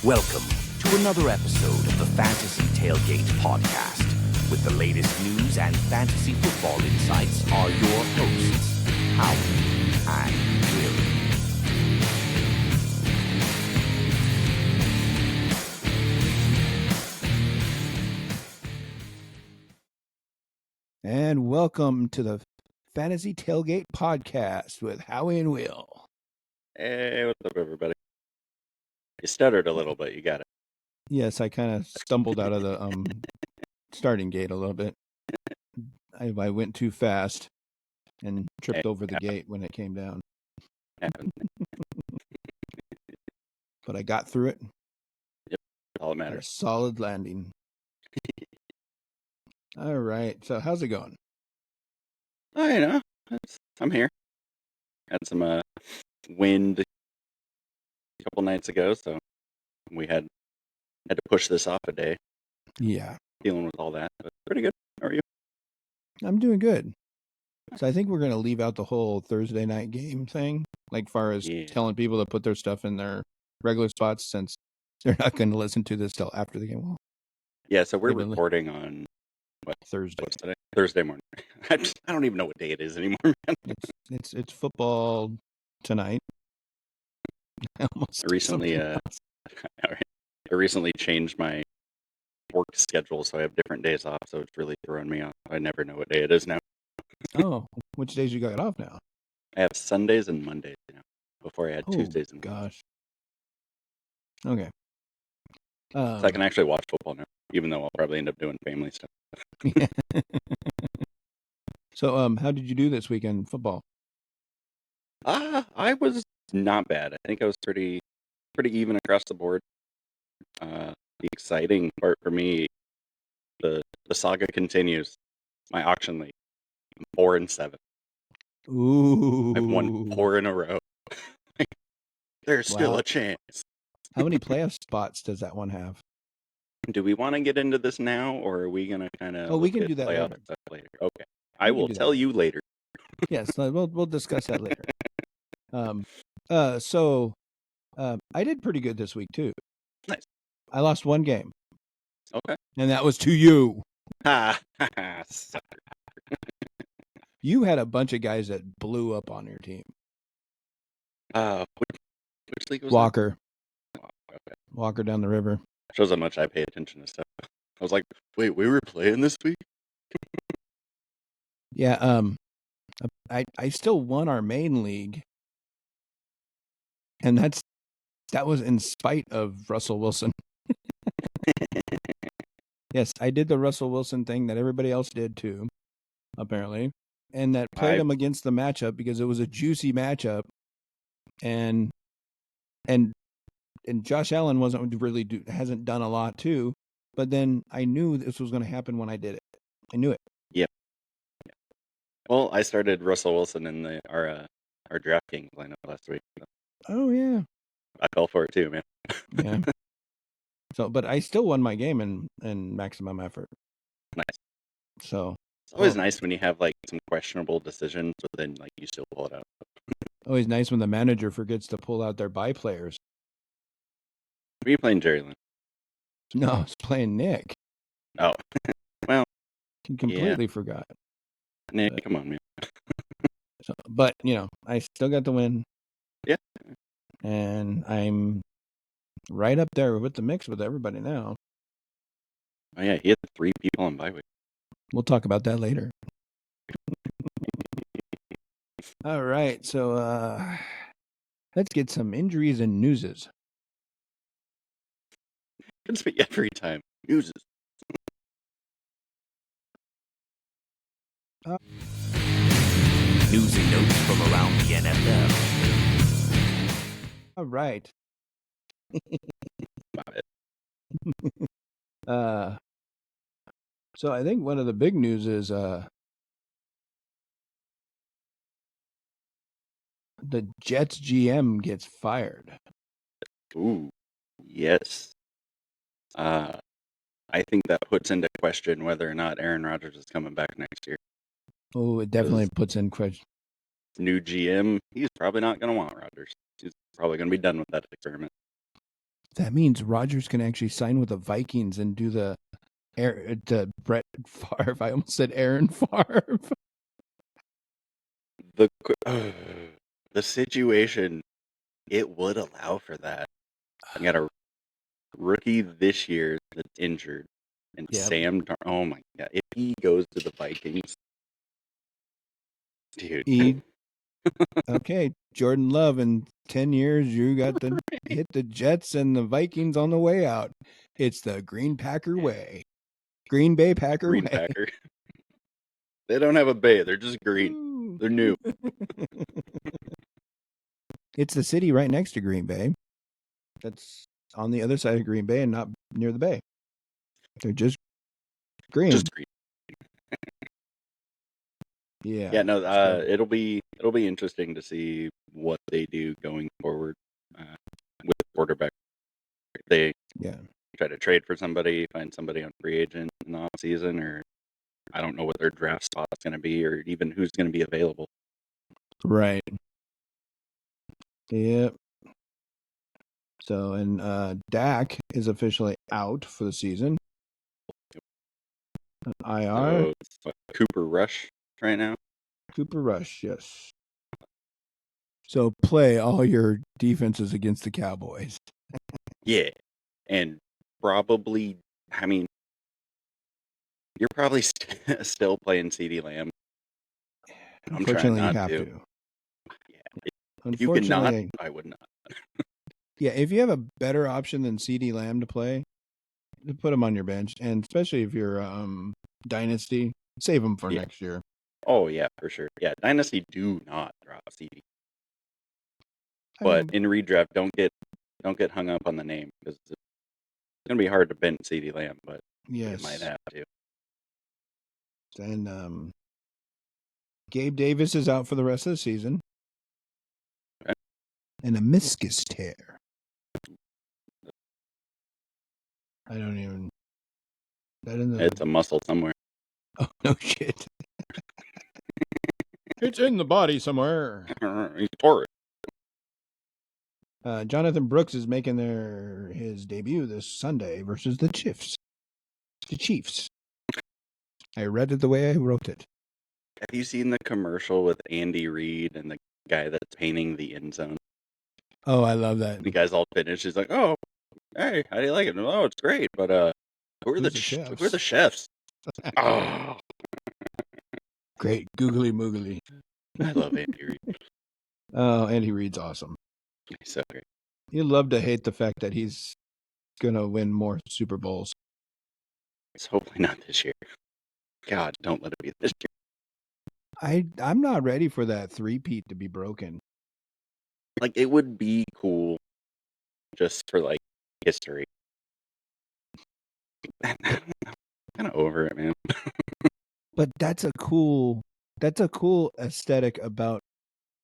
Welcome to another episode of the Fantasy Tailgate podcast. With the latest news and fantasy football insights are your hosts, Howy and Will. And welcome to the Fantasy Tailgate podcast with Howie and Will. Hey, what's up, everybody? You stuttered a little bit. You got it. Yes, I kind of stumbled out of the starting gate a little bit. I went too fast and tripped over the gate when it came down. But I got through it. Yep, all that Had a matters. solid landing. All right, so how's it going? Oh, I'm here. Had some wind a couple nights ago, so we had to push this off a day. Yeah, Dealing with all that, but pretty good. How are you? I'm doing good. So I think we're going to leave out the whole Thursday night game thing, like far as telling people to put their stuff in their regular spots, since they're not going to listen to this till after the game. Well, yeah, so we're recording on Thursday. What's today? Thursday morning. I don't even know what day it is anymore, man. It's football tonight. I recently changed my work schedule, so I have different days off, so it's really throwing me off. I never know what day it is now. Oh, which days you got off now? I have Sundays and Mondays now. Before I had Tuesdays and gosh. Okay. So I can actually watch football now, even though I'll probably end up doing family stuff. So, how did you do this weekend football? I was not bad. I think I was pretty even across the board. The exciting part for me, the saga continues. My auction league, I'm 4-7. Ooh, I've won 4 in a row. There's still a chance. How many playoff spots does that one have? Do we want to get into this now, or are we gonna kind of? Oh, we can do that later. Okay, I will tell you later. Yes, we'll discuss that later. So I did pretty good this week too. Nice. I lost one game. Okay. And that was to you. Ha! You had a bunch of guys that blew up on your team. Which league was Walker. That? Okay. Walker down the river. Shows how much I pay attention to stuff. I was like, wait, we were playing this week? Yeah, I still won our main league. And that was in spite of Russell Wilson. Yes, I did the Russell Wilson thing that everybody else did too, apparently. And that played him against the matchup because it was a juicy matchup. And Josh Allen hasn't done a lot too, but then I knew this was going to happen when I did it. I knew it. Yep. Well, I started Russell Wilson in our DraftKings lineup last week. Oh yeah. I fell for it too, man. Yeah. So, but I still won my game in maximum effort. Nice. So it's always nice when you have like some questionable decisions, but then like you still pull it out. Always nice when the manager forgets to pull out their bye players. Were you playing Jerry Lynn? No, I was playing Nick. Oh, well, he completely forgot. Nick, come on, man. But I still got the win. Yeah. And I'm right up there with the mix with everybody now. Oh yeah, he had 3 people on bye week. We'll talk about that later. All right, so let's get some injuries and newses. It's me every time. Newses. News and notes from around the NFL. All right. So I think one of the big news is the Jets GM gets fired. Ooh, yes. I think that puts into question whether or not Aaron Rodgers is coming back next year. Oh, it definitely puts in question. New GM, he's probably not going to want Rodgers. He's probably going to be done with that experiment. That means Rodgers can actually sign with the Vikings and do the Brett Favre. I almost said Aaron Favre. The situation, it would allow for that. You got a rookie this year that's injured, and Yep. oh my god, if he goes to the Vikings, dude. Okay, Jordan Love, in 10 years, you got to hit the Jets and the Vikings on the way out. It's the Green Packer way. Green Bay Packer Green way. Packer. They don't have a bay. They're just green. Ooh. They're new. It's the city right next to Green Bay. That's on the other side of Green Bay and not near the bay. They're just green. Just green. Yeah. Yeah. No. It'll be interesting to see what they do going forward with the quarterback. If they try to trade for somebody, find somebody on free agent in the off season, or I don't know what their draft spot's going to be, or even who's going to be available. Right. Yep. So, and Dak is officially out for the season. IR. So it's Cooper Rush right now. Cooper Rush, yes. So play all your defenses against the Cowboys. Yeah. And probably, I mean, you're probably still playing CD Lamb. Unfortunately, you have to. Yeah. If you cannot, I would not. Yeah, if you have a better option than CD Lamb to play, put him on your bench. And especially if you're Dynasty, save him for next year. Oh, yeah, for sure. Yeah, Dynasty do not drop CD. But in redraft, don't get hung up on the name, because it's going to be hard to bench CD Lamb, but you might have to. And Gabe Davis is out for the rest of the season. Okay. And a meniscus tear. I don't even. It's a muscle somewhere. Oh, no shit. It's in the body somewhere. He tore it. Jonathan Brooks is making his debut this Sunday versus the Chiefs. The Chiefs. I read it the way I wrote it. Have you seen the commercial with Andy Reid and the guy that's painting the end zone? Oh, I love that. The guy's all finished. He's like, "Oh, hey, how do you like it?" "Oh, it's great, but who are the chefs?" "Who are the chefs?" Oh, great googly moogly. I love Andy Reid. Oh, Andy Reid's awesome. He's so great. You love to hate the fact that he's gonna win more Super Bowls. It's hopefully not this year. God, don't let it be this year. I'm not ready for that three-peat to be broken. Like, it would be cool just for, like, history. I'm kind of over it, man. But that's a cool aesthetic about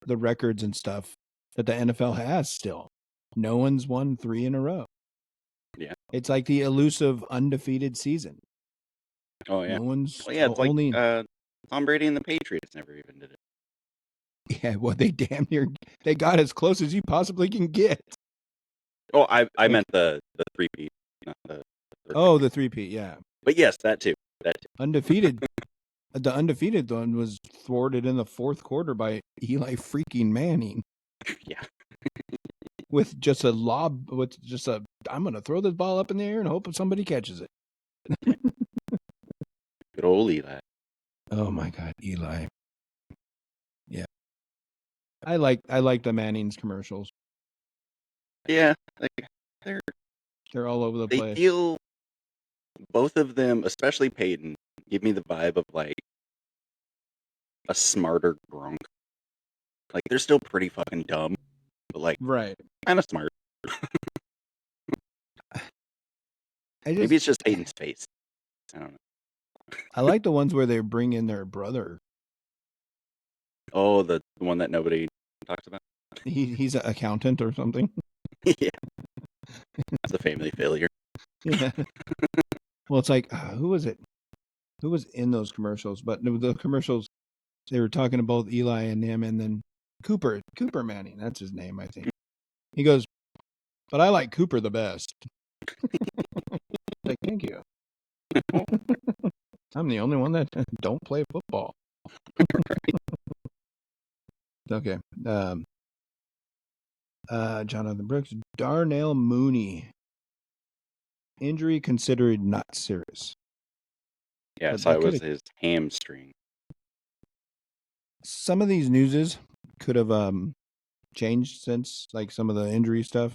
the records and stuff that the NFL has still. No one's won 3 in a row. Yeah. It's like the elusive undefeated season. Oh, yeah. No one's it's only... like Tom Brady and the Patriots never even did it. Yeah, well, they damn near... They got as close as you possibly can get. Oh, I meant the three-peat, not the the three-peat, yeah. But yes, that too. Undefeated. The undefeated one was thwarted in the fourth quarter by Eli freaking Manning. Yeah. With just a lob, I'm going to throw this ball up in the air and hope somebody catches it. Good old Eli. Oh my God, Eli. Yeah. I like the Manning's commercials. Yeah. Like, they're all over the place. They feel, both of them, especially Peyton, give me the vibe of like a smarter Gronk. Like, they're still pretty fucking dumb, but like, right, kind of smart. Maybe it's just Peyton's face. I don't know. I like the ones where they bring in their brother. Oh, the one that nobody talks about? He's an accountant or something. Yeah. That's a family failure. Yeah. Well, it's like, who was it? Who was in those commercials? But the commercials, they were talking about Eli and him, and then Cooper Manning. That's his name, I think. He goes, But I like Cooper the best. Like, thank you. I'm the only one that don't play football. Okay. Jonathan Brooks, Darnell Mooney. Injury considered not serious. Yeah, so it was his hamstring. Some of these newses could have changed since, like some of the injury stuff.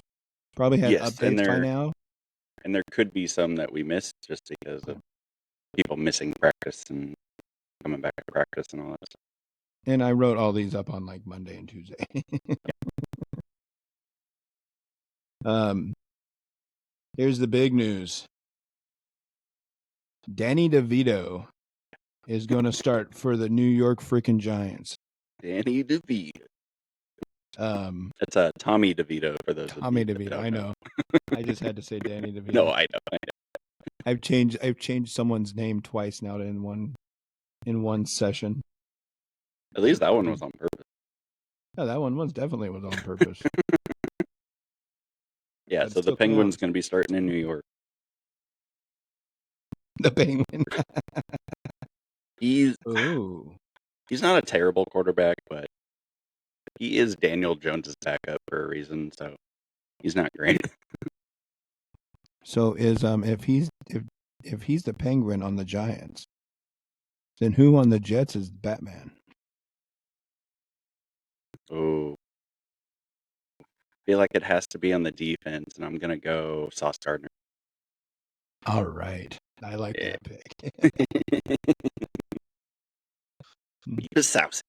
Probably had updates by now. And there could be some that we missed just because of people missing practice and coming back to practice and all that stuff. And I wrote all these up on like Monday and Tuesday. Here's the big news. Danny DeVito is going to start for the New York freaking Giants. Danny DeVito. It's Tommy DeVito for those. Tommy DeVito, I know. I just had to say Danny DeVito. No, I know. I've changed someone's name twice now in one session. At least that one was on purpose. Yeah, that one definitely was on purpose. Yeah, but so the Penguin's going to be starting in New York. The Penguin. He's not a terrible quarterback, but he is Daniel Jones's backup for a reason, so he's not great. So is if he's the Penguin on the Giants, then who on the Jets is Batman? Oh. I feel like it has to be on the defense, and I'm going to go Sauce Gardner. All right. I like that pick. Keep it saucy.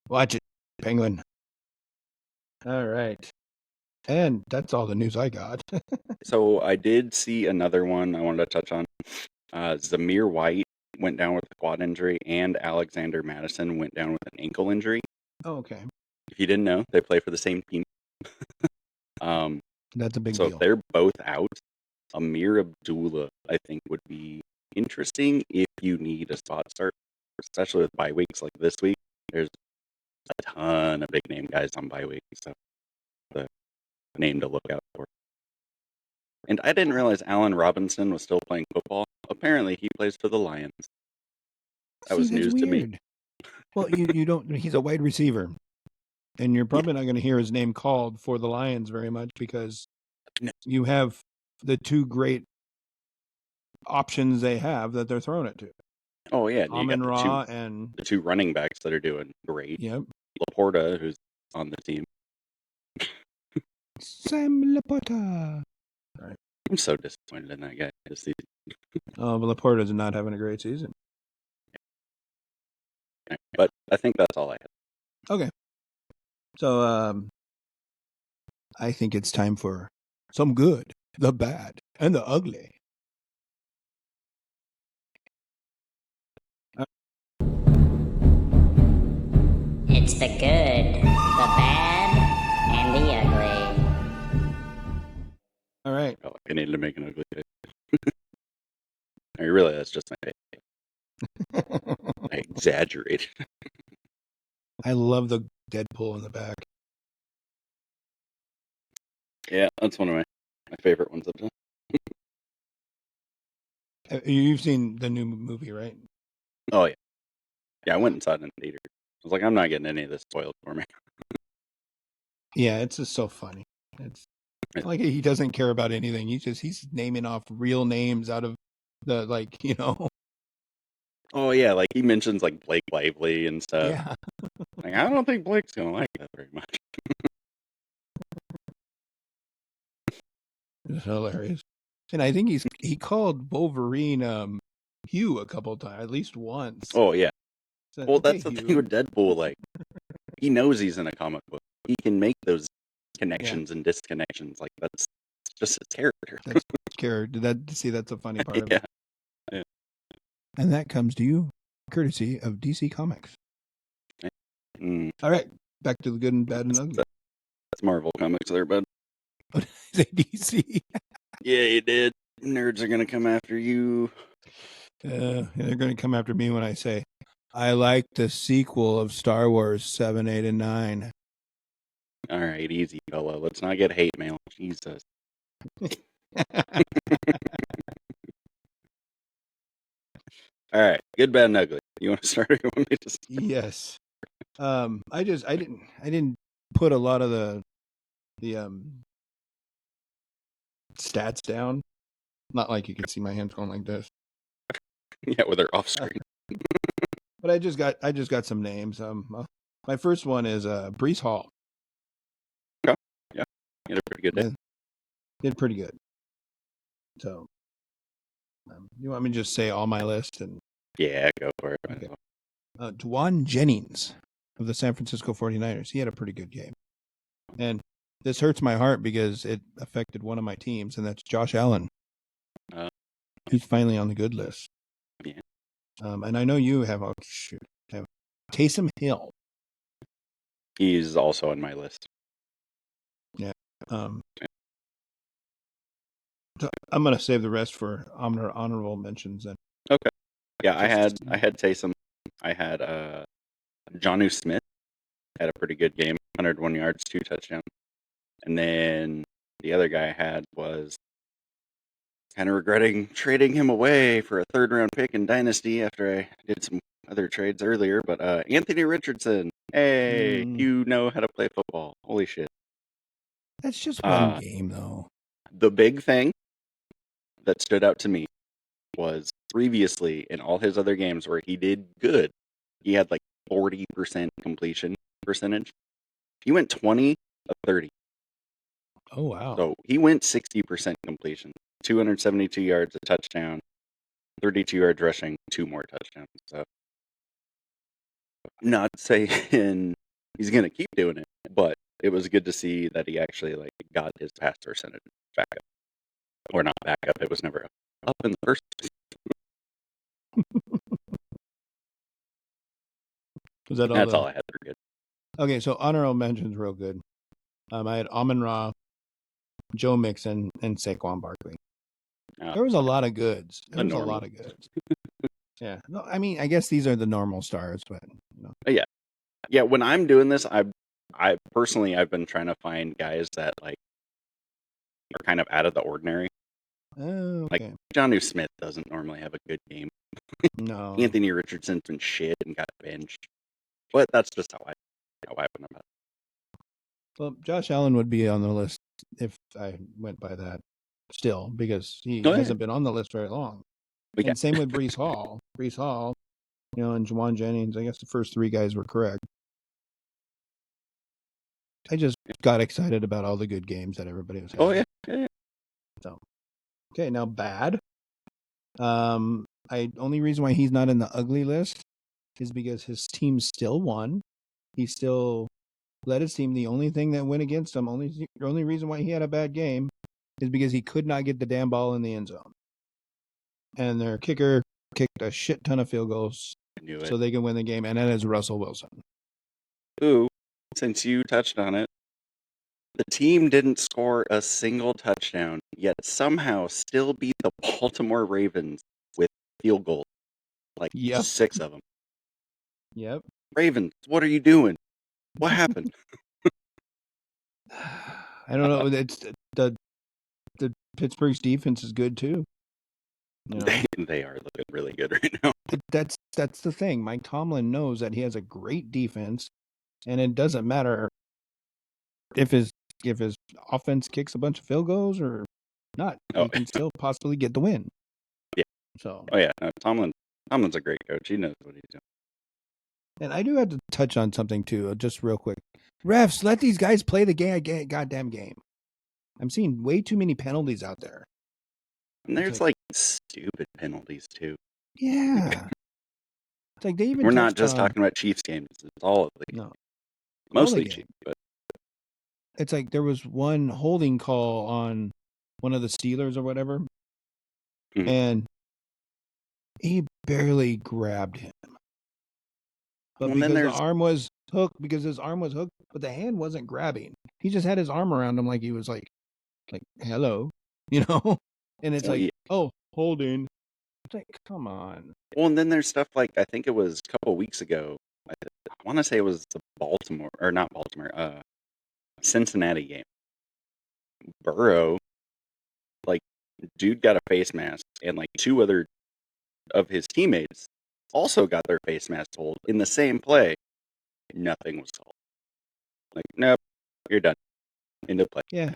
Watch it, Penguin. All right. And that's all the news I got. So I did see another one I wanted to touch on. Zamir White went down with a quad injury, and Alexander Madison went down with an ankle injury. Oh, okay. If you didn't know, they play for the same team. That's a big deal. So if they're both out, Amir Abdullah, I think, would be interesting if you need a spot start, especially with bye weeks like this week. There's a ton of big name guys on bye week, so the name to look out for. And I didn't realize Allen Robinson was still playing football. Apparently, he plays for the Lions. That was news to me. Well, you don't. He's a wide receiver, and you're probably not going to hear his name called for the Lions very much because you have the two great options they have that they're throwing it to. Oh yeah, Amon-Ra and the two running backs that are doing great. Yep, Laporta, who's on the team. Sam Laporta. Right. I'm so disappointed in that guy this season. Oh, but Laporta's not having a great season. But I think that's all I have. Okay. So I think it's time for some good, the bad, and the ugly. It's the good, the bad, and the ugly. All right. Oh, I needed to make an ugly face. I mean, really, that's just my face. I exaggerate. I love the Deadpool in the back. Yeah, that's one of my favorite ones I've done. You've seen the new movie, right? Oh, yeah. Yeah, I went and saw it in the theater. I was like, I'm not getting any of this spoiled for me. Yeah, it's just so funny. It's like he doesn't care about anything. He's naming off real names out of the, like, you know. Oh, yeah, like he mentions like Blake Lively and stuff. Yeah. Like, I don't think Blake's going to like that very much. It's hilarious. And I think he called Wolverine Hugh a couple times, at least once. Oh, yeah. So, well, that's the thing with Deadpool. Like, he knows he's in a comic book. He can make those connections and disconnections. Like, that's just his character. That's his character. That's a funny part of it. Yeah. And that comes to you courtesy of DC Comics. All right. Back to the good and bad and ugly. That's Marvel Comics there, bud. What did I say, DC? Yeah, you did. Nerds are going to come after you. They're going to come after me when I say, I like the sequel of Star Wars 7, 8, and 9. All right, easy, fella. Let's not get hate mail. Jesus. All right, good, bad, and ugly. You want to start or you want me to start? Yes. I didn't put a lot of the stats down. Not like you can see my hands going like this. Yeah, with her off screen. But I just got some names. My first one is Brees Hall. Okay. Yeah, you had a pretty good day. Did pretty good. So, you want me to just say all my list and Yeah, go for it. Okay. Dwan Jennings of the San Francisco 49ers. He had a pretty good game. And this hurts my heart because it affected one of my teams, and that's Josh Allen. He's finally on the good list. Yeah. And I know you have Taysom Hill. He's also on my list. Yeah. So I'm gonna save the rest for honorable mentions. Then. Okay. Yeah, I had Taysom. I had Jonnu Smith had a pretty good game, 101 yards, 2 touchdowns. And then the other guy I had was kind of regretting trading him away for a 3rd-round pick in Dynasty after I did some other trades earlier. But Anthony Richardson, hey, you know how to play football. Holy shit. That's just one game, though. The big thing that stood out to me was previously in all his other games where he did good, he had like 40% completion percentage. He went 20 of 30. Oh, wow. So he went 60% completion, 272 yards, a touchdown, 32 yards rushing, 2 more touchdowns. So not saying he's going to keep doing it, but it was good to see that he actually like got his pass percentage back up. Or not back up, it was never up in the first place. That's all I had for good. Okay, so honorable mentions real good. I had Amon-Ra, Joe Mixon, and Saquon Barkley. There was a lot of goods. There was a lot of goods. Yeah. No, I mean, I guess these are the normal stars, but you know. Yeah. Yeah, when I'm doing this, I personally I've been trying to find guys that like are kind of out of the ordinary. Oh, okay. Like Jonnu Smith doesn't normally have a good game. No. Anthony Richardson's been shit and got benched. But that's just how I went about it. Well, Josh Allen would be on the list if I went by that still, because he hasn't been on the list very long. And same with Brees Hall. Brees Hall, you know, and Juwan Jennings. I guess the first 3 guys were correct. I just got excited about all the good games that everybody was having. Oh, yeah. So, okay, now bad. Only reason why he's not in the ugly list is because his team still won. He still led his team. The only thing that went against him, the only reason why he had a bad game is because he could not get the damn ball in the end zone. And their kicker kicked a shit ton of field goals so they can win the game, and that is Russell Wilson. Ooh, since you touched on it, the team didn't score a single touchdown, yet somehow still beat the Baltimore Ravens with field goals. Like 6 of them. Yep. Ravens, what are you doing? What happened? I don't know. It's the Pittsburgh's defense is good too. You know? They are looking really good right now. That's the thing. Mike Tomlin knows that he has a great defense, and it doesn't matter if his offense kicks a bunch of field goals or not. He can still possibly get the win. Yeah. So. Oh yeah, no, Tomlin's a great coach. He knows what he's doing. And I do have to touch on something too, just real quick. Refs, let these guys play the goddamn game. I'm seeing way too many penalties out there. And there's like stupid penalties too. Yeah. It's like they even. We're not just talking about Chiefs games. It's all of the no, mostly Chiefs, but it's like there was one holding call on one of the Steelers or whatever, and he barely grabbed him. But because his arm was hooked, but the hand wasn't grabbing. He just had his arm around him like he was like hello, you know. And it's holding. It's like, come on. Well, and then there's stuff like I think it was a couple of weeks ago. I want to say it was the Cincinnati game. Burrow, like, dude got a face mask, and like two other of his teammates also got their face mask pulled in the same play. Nothing was called. Like, nope, you're done. End of play. Yeah.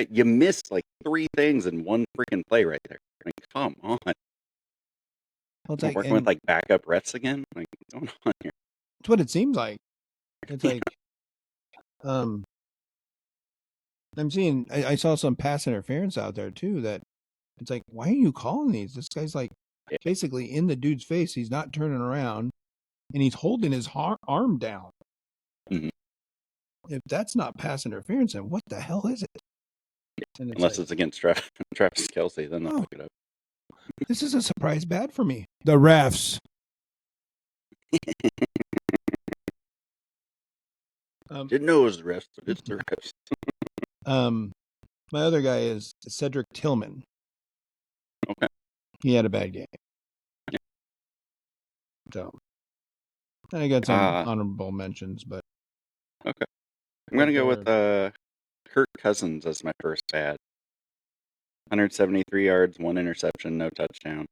You missed like three things in one freaking play right there. Like, come on. Well, it's We're like, working with and like backup refs again. Like, what's going on here? it's what it seems like. It's Yeah. like, I'm seeing, I saw some pass interference out there too. That it's like, why are you calling these? This guy's like Yeah. basically in the dude's face. He's not turning around, and he's holding his arm down. Mhm. If that's not pass interference, then what the hell is it? And it's Unless like, it's against Travis Kelce, then I'll Oh. look it up. this is a surprise bad for me. The refs. Didn't know it was the refs, but it's the refs. My other guy is Cedric Tillman. Okay. He had a bad game. Yeah. So I got some honorable mentions, but Okay. I'm gonna go with Kirk Cousins as my first bad. 173 yards, 1 interception, no touchdown.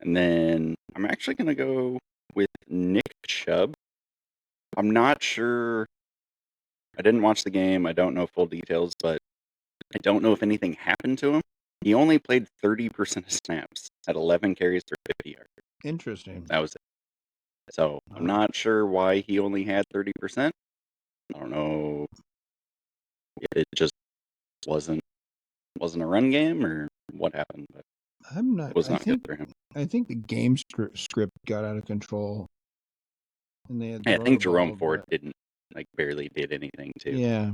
And then I'm actually gonna go with Nick Chubb. I'm not sure. I didn't watch the game. I don't know full details, but I don't know if anything happened to him. He only played 30% of snaps at 11 carries for 50 yards. interesting. That was it. So I'm not sure why he only had 30%. I don't know if it just wasn't a run game or what happened, but I'm not. it was not good for him. I think the game script got out of control, and they had. Yeah, I think the Jerome ball, Ford but- didn't barely did anything too. Yeah,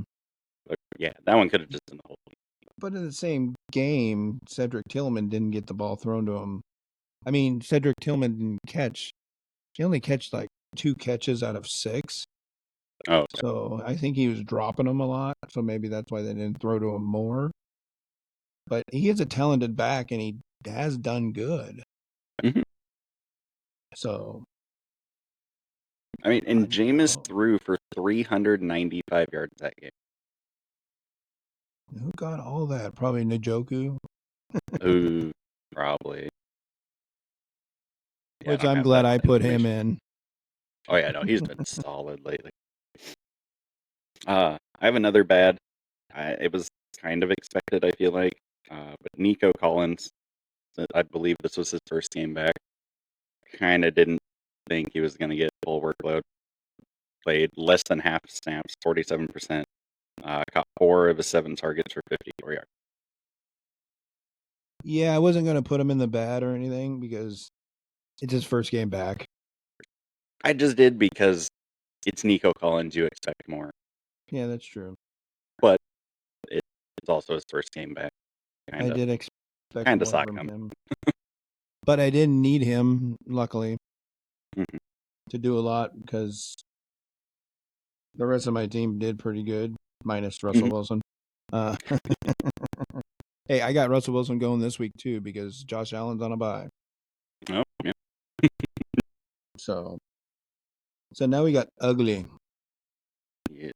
But yeah, that one could have just been the whole game. but in the same game, Cedric Tillman didn't get the ball thrown to him. I mean, Cedric Tillman didn't catch. He only catched like 2 catches out of 6. Oh, okay. So I think he was dropping them a lot. So maybe that's why they didn't throw to him more. But he is a talented back, and he has done good. Mhm. So I mean, and I don't Jameis know. threw for 395 yards that game. Who got all that? Probably Njoku. Ooh, probably. Yeah, Which don't I'm have glad that I put him information. in. Oh yeah, no, he's been solid lately. I have another bad. It was kind of expected, I feel like. But Nico Collins, I believe this was his first game back. Kind of didn't think he was going to get full workload. Played less than half snaps, 47%. Caught 4 of his 7 targets for 54 yards. Yeah, I wasn't going to put him in the bad or anything because it's his first game back. I just did because it's Nico Collins. You expect more. Yeah, that's true. But it's also his first game back. I did expect kinda more suck from him. him. But I didn't need him, luckily, Mhm. to do a lot because the rest of my team did pretty good, minus Russell Mhm. Wilson. Uh, hey, I got Russell Wilson going this week too because Josh Allen's on a bye. Oh, yeah. So now we got ugly. Yeah.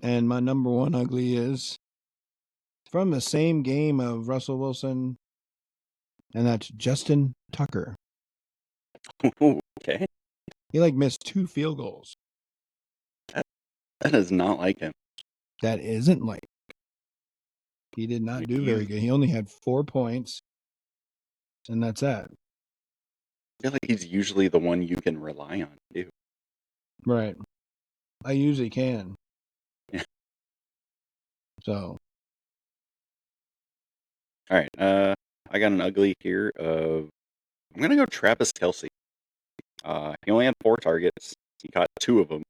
And my number one ugly is from the same game of Russell Wilson, and that's Justin Tucker. Ooh, okay. He missed 2 field goals. That is not like him. That isn't like. He did not do very good. He only had 4 points, and that's that. I feel like he's usually the one you can rely on, too. Right. I usually can. Yeah. So. All right. I got an ugly here of. I'm gonna go Travis Kelce. He only had 4 targets. He caught 2 of them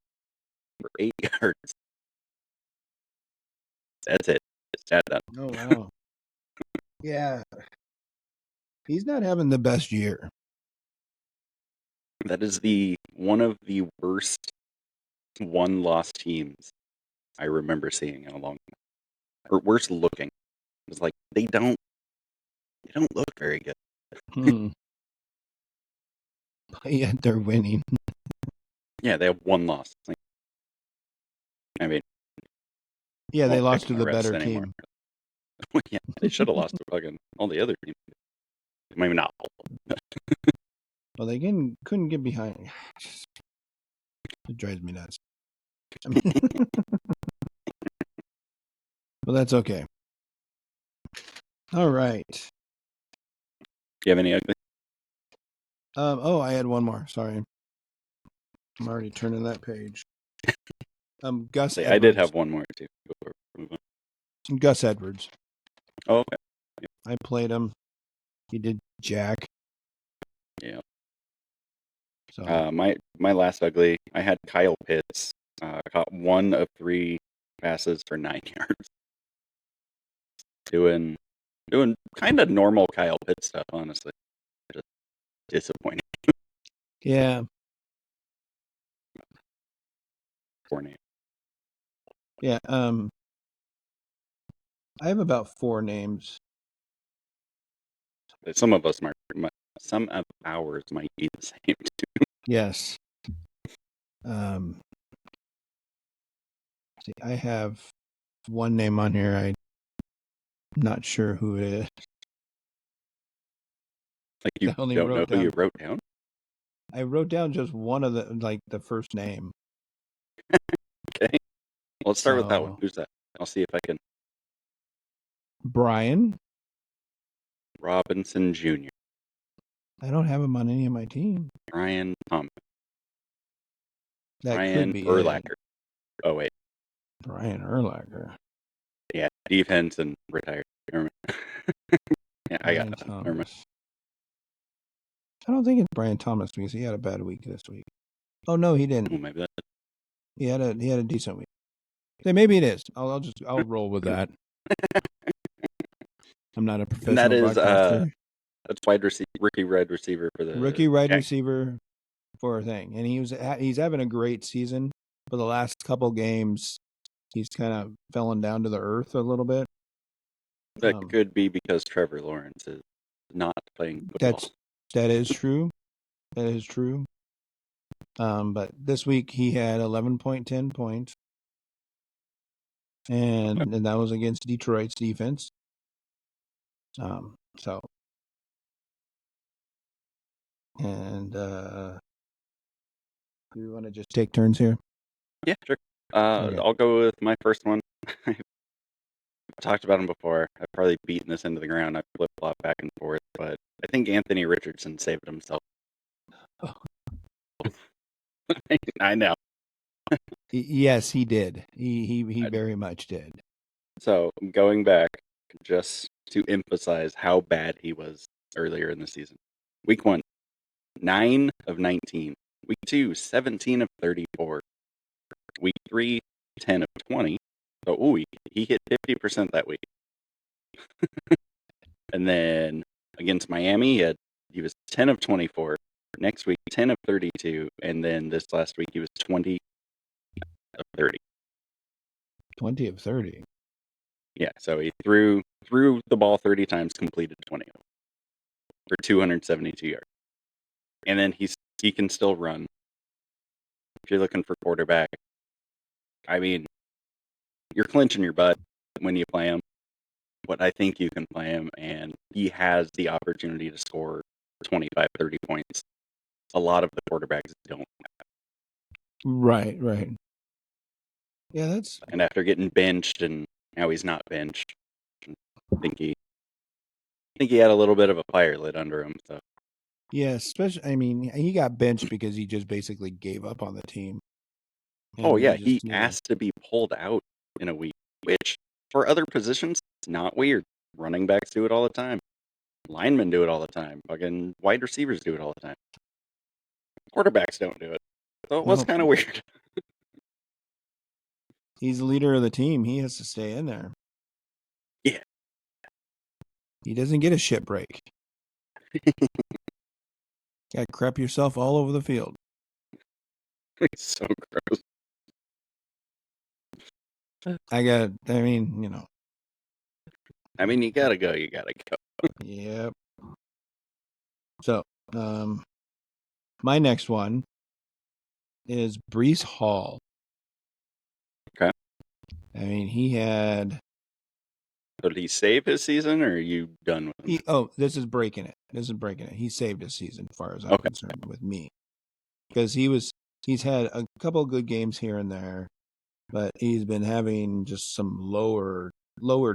for 8 yards. That's it. Stat done. Oh wow. Yeah. He's not having the best year. That is one of the worst 1-loss teams I remember seeing in a long time. Or worst looking. It's like they don't look very good. But yet they're winning. Yeah, they have 1 loss. Like, Yeah, they won't lost pick to on the refs better anymore. team. Yeah, they should have lost to fucking all the other teams. Maybe not all of them. Well, they couldn't get behind. It drives me nuts. I mean, well, that's okay. All right. Do you have any ugly? Oh, I had one more. Sorry, I'm already turning that page. Gus See, Edwards. I did have one more too. Before we move on. Gus Edwards. Oh, okay. I played him. He did Jack. Yeah. So My last ugly, I had Kyle Pitts. Caught 1 of 3 passes for 9 yards. Doing kind of normal Kyle Pitts stuff, honestly. Just disappointing. yeah, Poor name. yeah. I have about 4 names. Some of ours might be the same too. Yes. See, I have one name on here. I'm not sure who it is. Like you I only don't know wrote who you down- wrote down? I wrote down just one of the first name. Okay. Well, let's start with that one. So- Who's that? I'll see if I can. Brian. Robinson Jr. I don't have him on any of my team. Brian Thomas. That Brian could be Urlacher. Oh wait, Brian Urlacher. yeah, defense and retired. Never mind. Yeah, I got Brian nothing. Never mind. Thomas. I don't think it's Brian Thomas because he had a bad week this week. Oh no, he didn't. Oh, maybe that. He had a decent week. Okay, maybe it is. I'll roll with that. I'm not a professional And that is broadcaster. that's rookie wide receiver for the Rookie wide Jags. receiver for a thing, and he's having a great season. But the last couple games, he's kind of fallen down to the earth a little bit. That could be because Trevor Lawrence is not playing football. That is true. That is true. But this week he had 11.10 points, and that was against Detroit's defense. So, and do we want to just take turns here? Yeah, sure. Okay. I'll go with my first one. I've talked about him before. I've probably beaten this into the ground. I flip-flop back and forth, but I think Anthony Richardson saved himself. Oh. I know. Yes, he did. He very much did. So going back, just to emphasize how bad he was earlier in the season. Week 1, 9 of 19. Week 2, 17 of 34. Week 3, 10 of 20. So, he hit 50% that week. And then against Miami, he was 10 of 24. Next week, 10 of 32. And then this last week, he was 20 of 30. 20 of 30. Yeah, so he threw the ball 30 times, completed 20 of them for 272 yards. And then he can still run. If you're looking for quarterback, I mean, you're clenching your butt when you play him, but I think you can play him, and he has the opportunity to score 25, 30 points. A lot of the quarterbacks don't. Right. Yeah, And after getting benched, and now he's not benched, I think he had a little bit of a fire lit under him. So yeah. Especially, I mean, he got benched because he just basically gave up on the team. oh And yeah, just, he asked to be pulled out in a week, which for other positions, it's not weird. Running backs do it all the time. Linemen do it all the time. Fucking wide receivers do it all the time. Quarterbacks don't do it. So it was Nope. kind of weird. He's the leader of the team. He has to stay in there. Yeah. He doesn't get a shit break. Got to crap yourself all over the field. It's so gross. I mean, I mean, you gotta go. You gotta go. Yep. So, my next one is Brees Hall. Okay. I mean, he had. So did he save his season, or are you done with him? This is breaking it. He saved his season, as far as I'm Okay. concerned, with me, because he's had a couple of good games here and there, but he's been having just some lower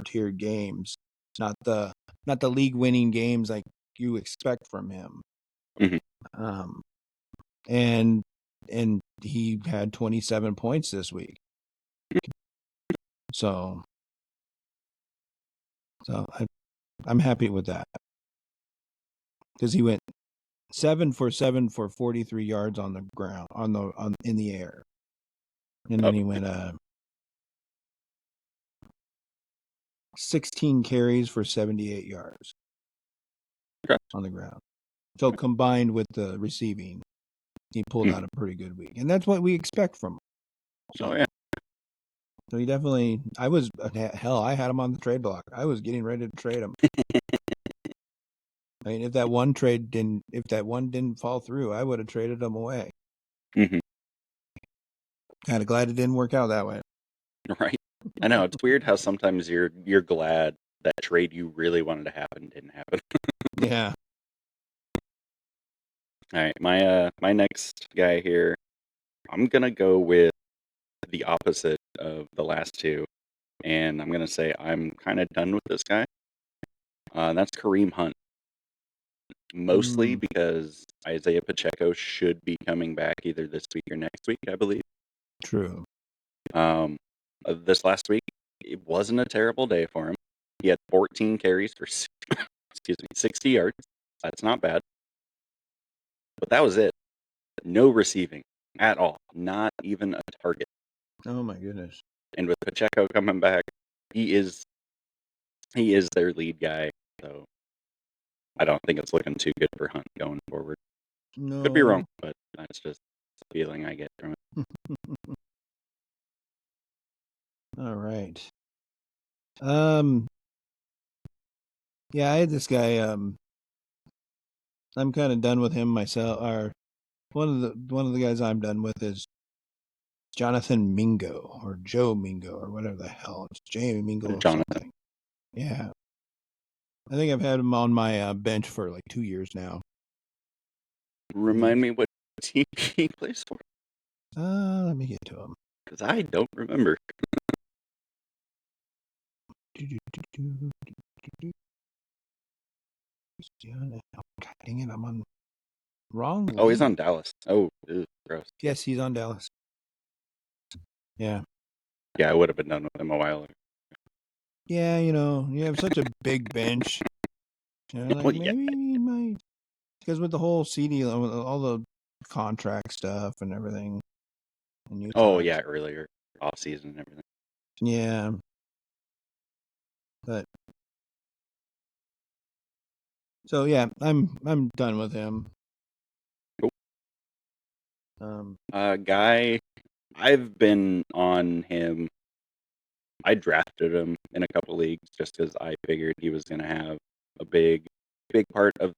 tier games, not the league winning games like you expect from him. Mhm. And he had 27 points this week. So I'm happy with that, because he went 7 for 7 for 43 yards on the ground, in the air, and then he went 16 carries for 78 yards on the ground. So combined with the receiving, he pulled out a pretty good week, and that's what we expect from him. So, Oh yeah. So he definitely. I had him on the trade block. I was getting ready to trade him. I mean, if that one didn't fall through, I would have traded him away. Mhm. Kind of glad it didn't work out that way. Right. I know, it's weird how sometimes you're glad that trade you really wanted to happen didn't happen. Yeah. All right, my next guy here, I'm gonna go with the opposite of the last two, and I'm gonna say I'm kind of done with this guy. That's Kareem Hunt, mostly because Isaiah Pacheco should be coming back either this week or next week, I believe. True. This last week, it wasn't a terrible day for him. He had 14 carries for 60 yards. That's not bad. But that was it. No receiving at all. Not even a target. Oh my goodness. And with Pacheco coming back, he is their lead guy. So I don't think it's looking too good for Hunt going forward. No. Could be wrong, but that's just the feeling I get from it. All right. Yeah, I had this guy. I'm kind of done with him myself. Or one of the guys I'm done with is Jonathan Mingo, or Joe Mingo, or whatever the hell. It's Jamie Mingo or Jonathan. something. Yeah. I think I've had him on my bench for like 2 years now. Remind me what team he plays for. Let me get to him. Because I don't remember. God dang it, I'm on wrong. Oh, he's on Dallas. Oh, ew, gross. Yes, he's on Dallas. Yeah. Yeah, I would have been done with him a while ago. Yeah, you have such a big bench. Maybe he might, because with the whole CD, all the contract stuff and everything. And yeah, earlier off season and everything. Yeah, but so yeah, I'm done with him. Cool. Guy, I've been on him. I drafted him in a couple leagues just because I figured he was going to have a big part of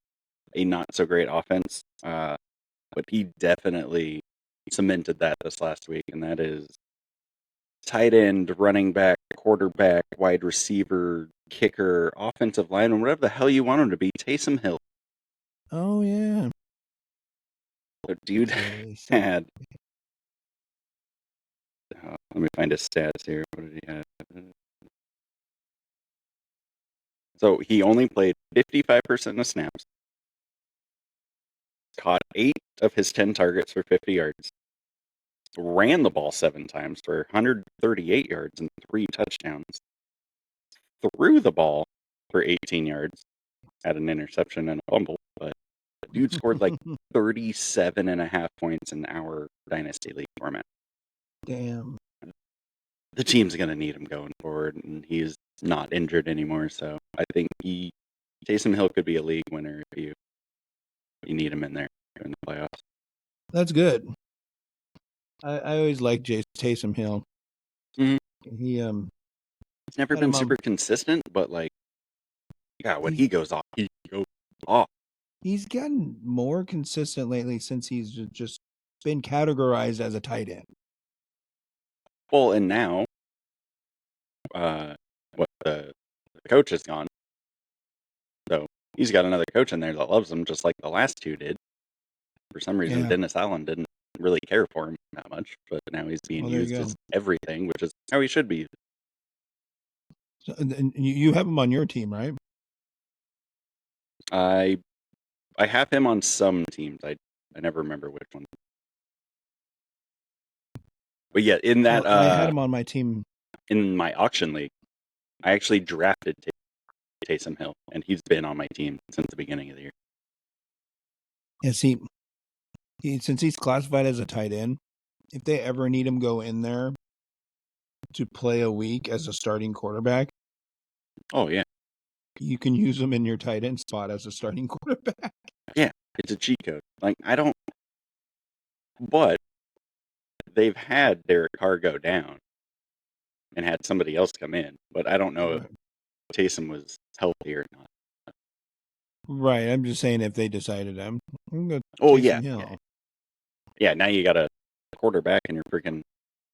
a not so great offense. But he definitely cemented that this last week, and that is tight end, running back, quarterback, wide receiver, kicker, offensive lineman, whatever the hell you want him to be, Taysom Hill. Oh yeah. The dude had. Let me find his stats here. What did he have? So he only played 55% of snaps, caught 8 of his 10 targets for 50 yards, ran the ball 7 times for 138 yards and 3 touchdowns, threw the ball for 18 yards, had an interception and a fumble, but the dude scored like 37.5 points in our Dynasty League format. Damn. The team's going to need him going forward, and he's not injured anymore, so I think Taysom Hill could be a league winner if you need him in there in the playoffs. That's good. I always liked Taysom Hill. Mm-hmm. He's never been super consistent, but like, yeah, when he goes off, he goes off. He's gotten more consistent lately since he's just been categorized as a tight end. Well, and now what the coach is gone. So he's got another coach in there that loves him, just like the last two did. For some reason, Yeah. Dennis Allen didn't really care for him that much, but now he's being Well, there you used go. as everything, which is how he should be. So, and you have him on your team, right? I have him on some teams. I never remember which one. But yeah, in that Well, I had him on my team. in my auction league, I actually drafted Taysom Hill, and he's been on my team since the beginning of the year. Yeah, see, since he's classified as a tight end, if they ever need him go in there to play a week as a starting quarterback, Oh yeah, you can use him in your tight end spot as a starting quarterback. yeah, it's a cheat code. Like but they've had Derek Carr go down and had somebody else come in, but I don't know if Taysom was healthy or not. Right. I'm just saying if they decided I'm going to Oh Taysom yeah, Hill. yeah. Now you got a quarterback in your freaking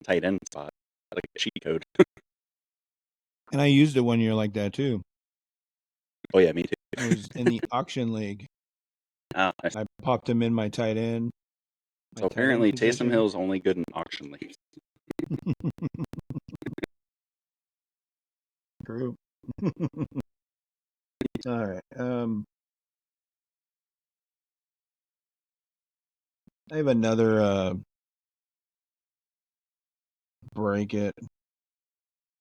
tight end spot, like a cheat code. And I used it one year like that too. Oh yeah, me too. I was in the auction league. Nice. I popped him in my tight end. So apparently Taysom Hill's only good in auction leagues. True. All right. I have another break it,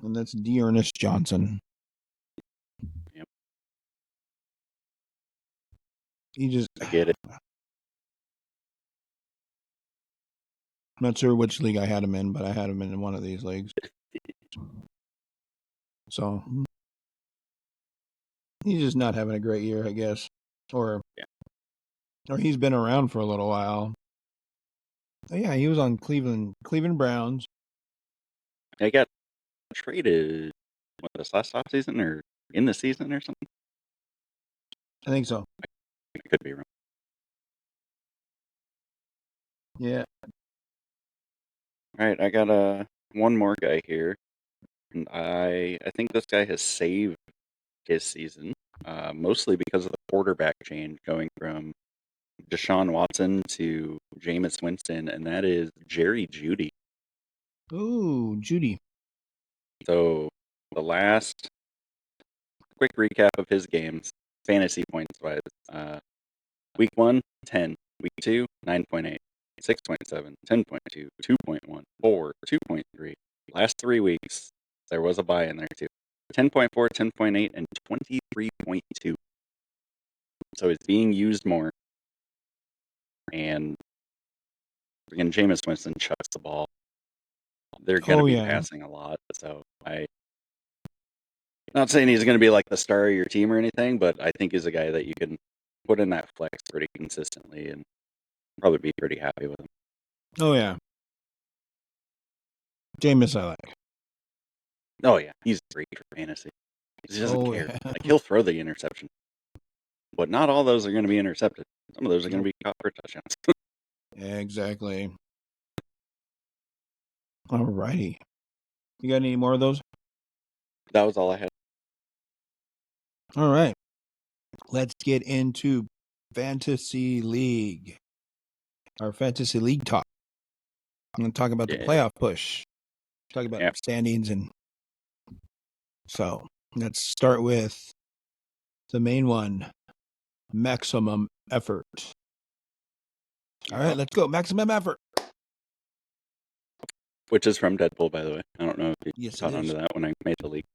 and that's Dearness Johnson. Yep. He just I get it. I'm not sure which league I had him in, but I had him in one of these leagues. So he's just not having a great year, I guess. Or he's been around for a little while. Oh, yeah, he was on Cleveland Browns. I got traded this last offseason or in the season or something. I think so. I could be wrong. Yeah. All right, I got one more guy here, and I think this guy has saved his season, mostly because of the quarterback change going from Deshaun Watson to Jameis Winston, and that is Jerry Jeudy. Ooh, Judy. So the last quick recap of his games, fantasy points wise. Week 1, 10. Week 2, 9.8. 6.7, 10.2, 2.1, 4, 2.3. Last 3 weeks, there was a buy in there too. 10.4, 10.8, and 23.2. So it's being used more. And again, Jameis Winston chucks the ball. They're going to be passing a lot. So not saying he's going to be like the star of your team or anything, but I think he's a guy that you can put in that flex pretty consistently and probably be pretty happy with him. Oh, yeah. Jameis I like. Oh, yeah. He's great for fantasy. He doesn't care. Yeah. Like, he'll throw the interception. But not all those are going to be intercepted. Some of those are going to be caught for touchdowns. Yeah, exactly. All righty. You got any more of those? That was all I had. All right. Let's get into Fantasy League. Our Fantasy League talk. I'm going to talk about the playoff push. Talk about standings. And so let's start with the main one, maximum effort. All right, let's go. Maximum effort. Which is from Deadpool, by the way. I don't know if you caught on to that when I made the league.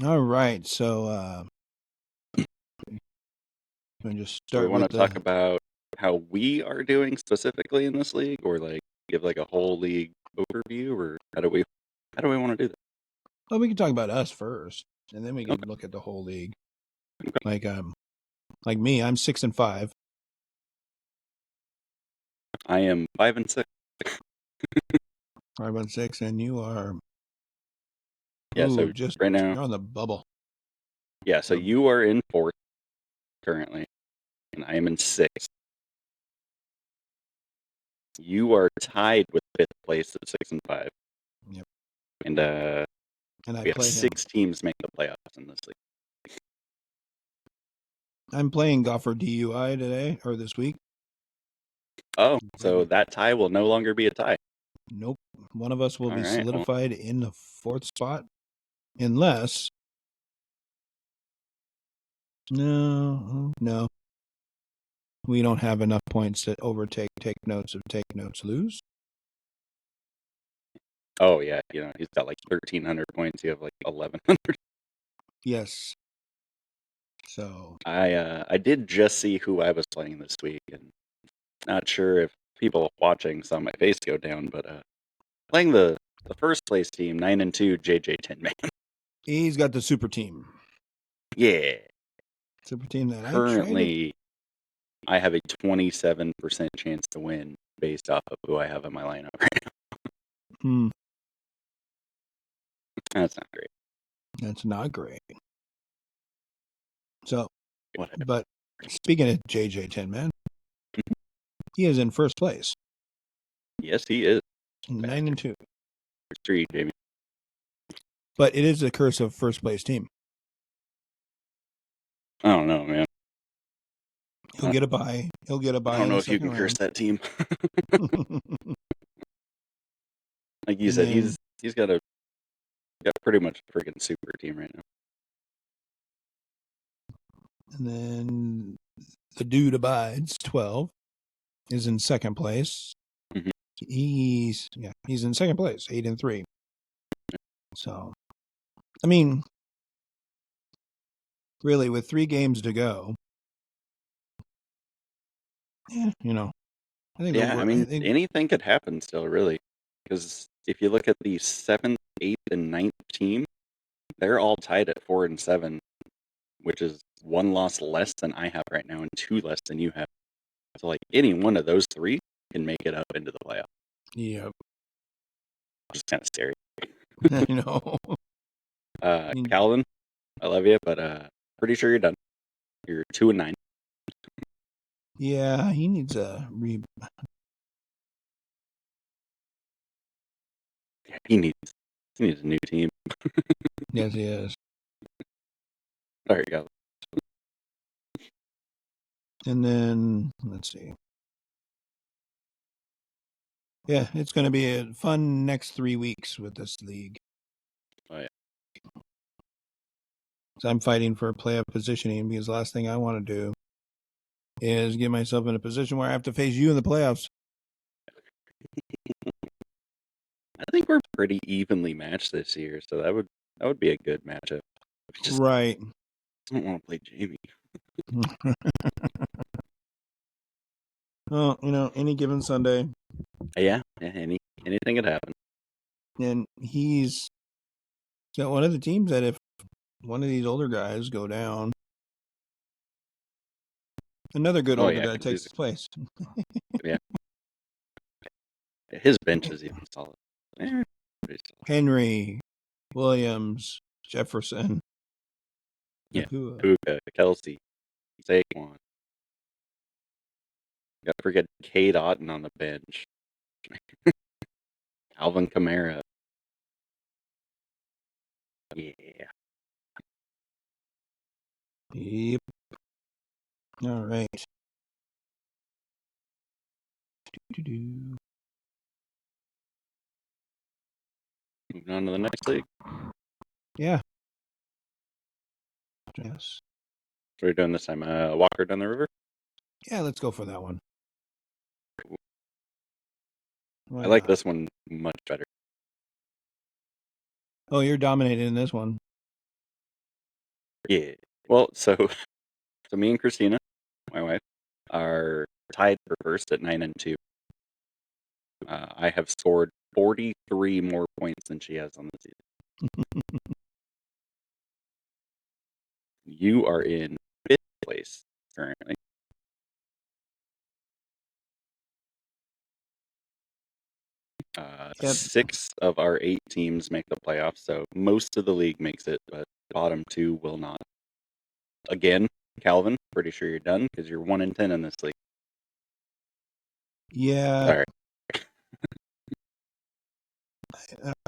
All right, so just start. Do we want to talk about how we are doing specifically in this league, or like give like a whole league overview, or how do we want to do that? Well, we can talk about us first, and then we can look at the whole league. Okay. Like me, I'm 6-5. I am 5-6. 5-6, and you are. Yeah, so just right now you're on the bubble. Yeah, so you are in 4th currently, and I am in 6th. You are tied with 5th place at 6-5. Yep. And I we have play him. 6 teams make the playoffs in this league. I'm playing Goffer DUI today or this week. Oh, so that tie will no longer be a tie. Nope. One of us will be All right, well. solidified in the 4th spot unless no. We don't have enough points to overtake take notes, lose. Oh, yeah, he's got like 1,300 points. You have like 1,100. Yes. So I did just see who I was playing this week, and not sure if people watching saw my face go down, but playing the first place team, 9-2, JJ 10-man. he's got the super team. Yeah. Super team that Currently, I have a 27% chance to win based off of who I have in my lineup right now. That's not great. That's not great. So, Whatever. but speaking of JJ 10-man, he is in first place. Yes, he is. 9-2. 3, Jamie. But it is a curse of first place team. I don't know, man. He'll get a bye. I don't know if you can curse that team. Like you said, he's got pretty much a freaking super team right now. And then the dude abides 12 is in second place. Mm-hmm. He's in second place, 8-3. So, I mean, really, with 3 games to go, I think. Yeah, anything could happen still, really, because if you look at the 7th, 8th, and 9th team, they're all tied at 4 and 7, which is 1 loss less than I have right now and 2 less than you have. So, like, any one of those 3 can make it up into the playoff. Yep. Which is kind of scary. I know. Calvin, I love you, but pretty sure you're done. You're 2-9. Yeah, he needs a Yeah, he needs a new team. Yes, he is. All right, Calvin. And then let's see. Yeah, it's going to be a fun next 3 weeks with this league. Oh yeah. So I'm fighting for playoff positioning because the last thing I want to do is get myself in a position where I have to face you in the playoffs. I think we're pretty evenly matched this year, so that would be a good matchup. Right. I don't want to play Jamie. Well, any given Sunday. Yeah, anything could happen. And he's got one of the teams that if one of these older guys go down, another good older guy takes his place. Yeah. His bench is even solid. Henry, Williams, Jefferson. Yeah. Puka, Kelsey, Saquon. Got to forget Cade Otton on the bench. Alvin Kamara. Yeah. Yep. All right. Moving on to the next league. Yeah. Yes. What are we doing this time? Walker down the river? Yeah, let's go for that one. I like this one much better. Oh, you're dominating in this one. Yeah. Well, so me and Christina, my wife, are tied for first at 9-2. I have scored 43 more points than she has on the season. You are in 5th place currently. Yep. 6 of our 8 teams make the playoffs, so most of the league makes it, but bottom 2 will not. Again, Calvin, pretty sure you're done because you're 1-10 in this league. Yeah. All right.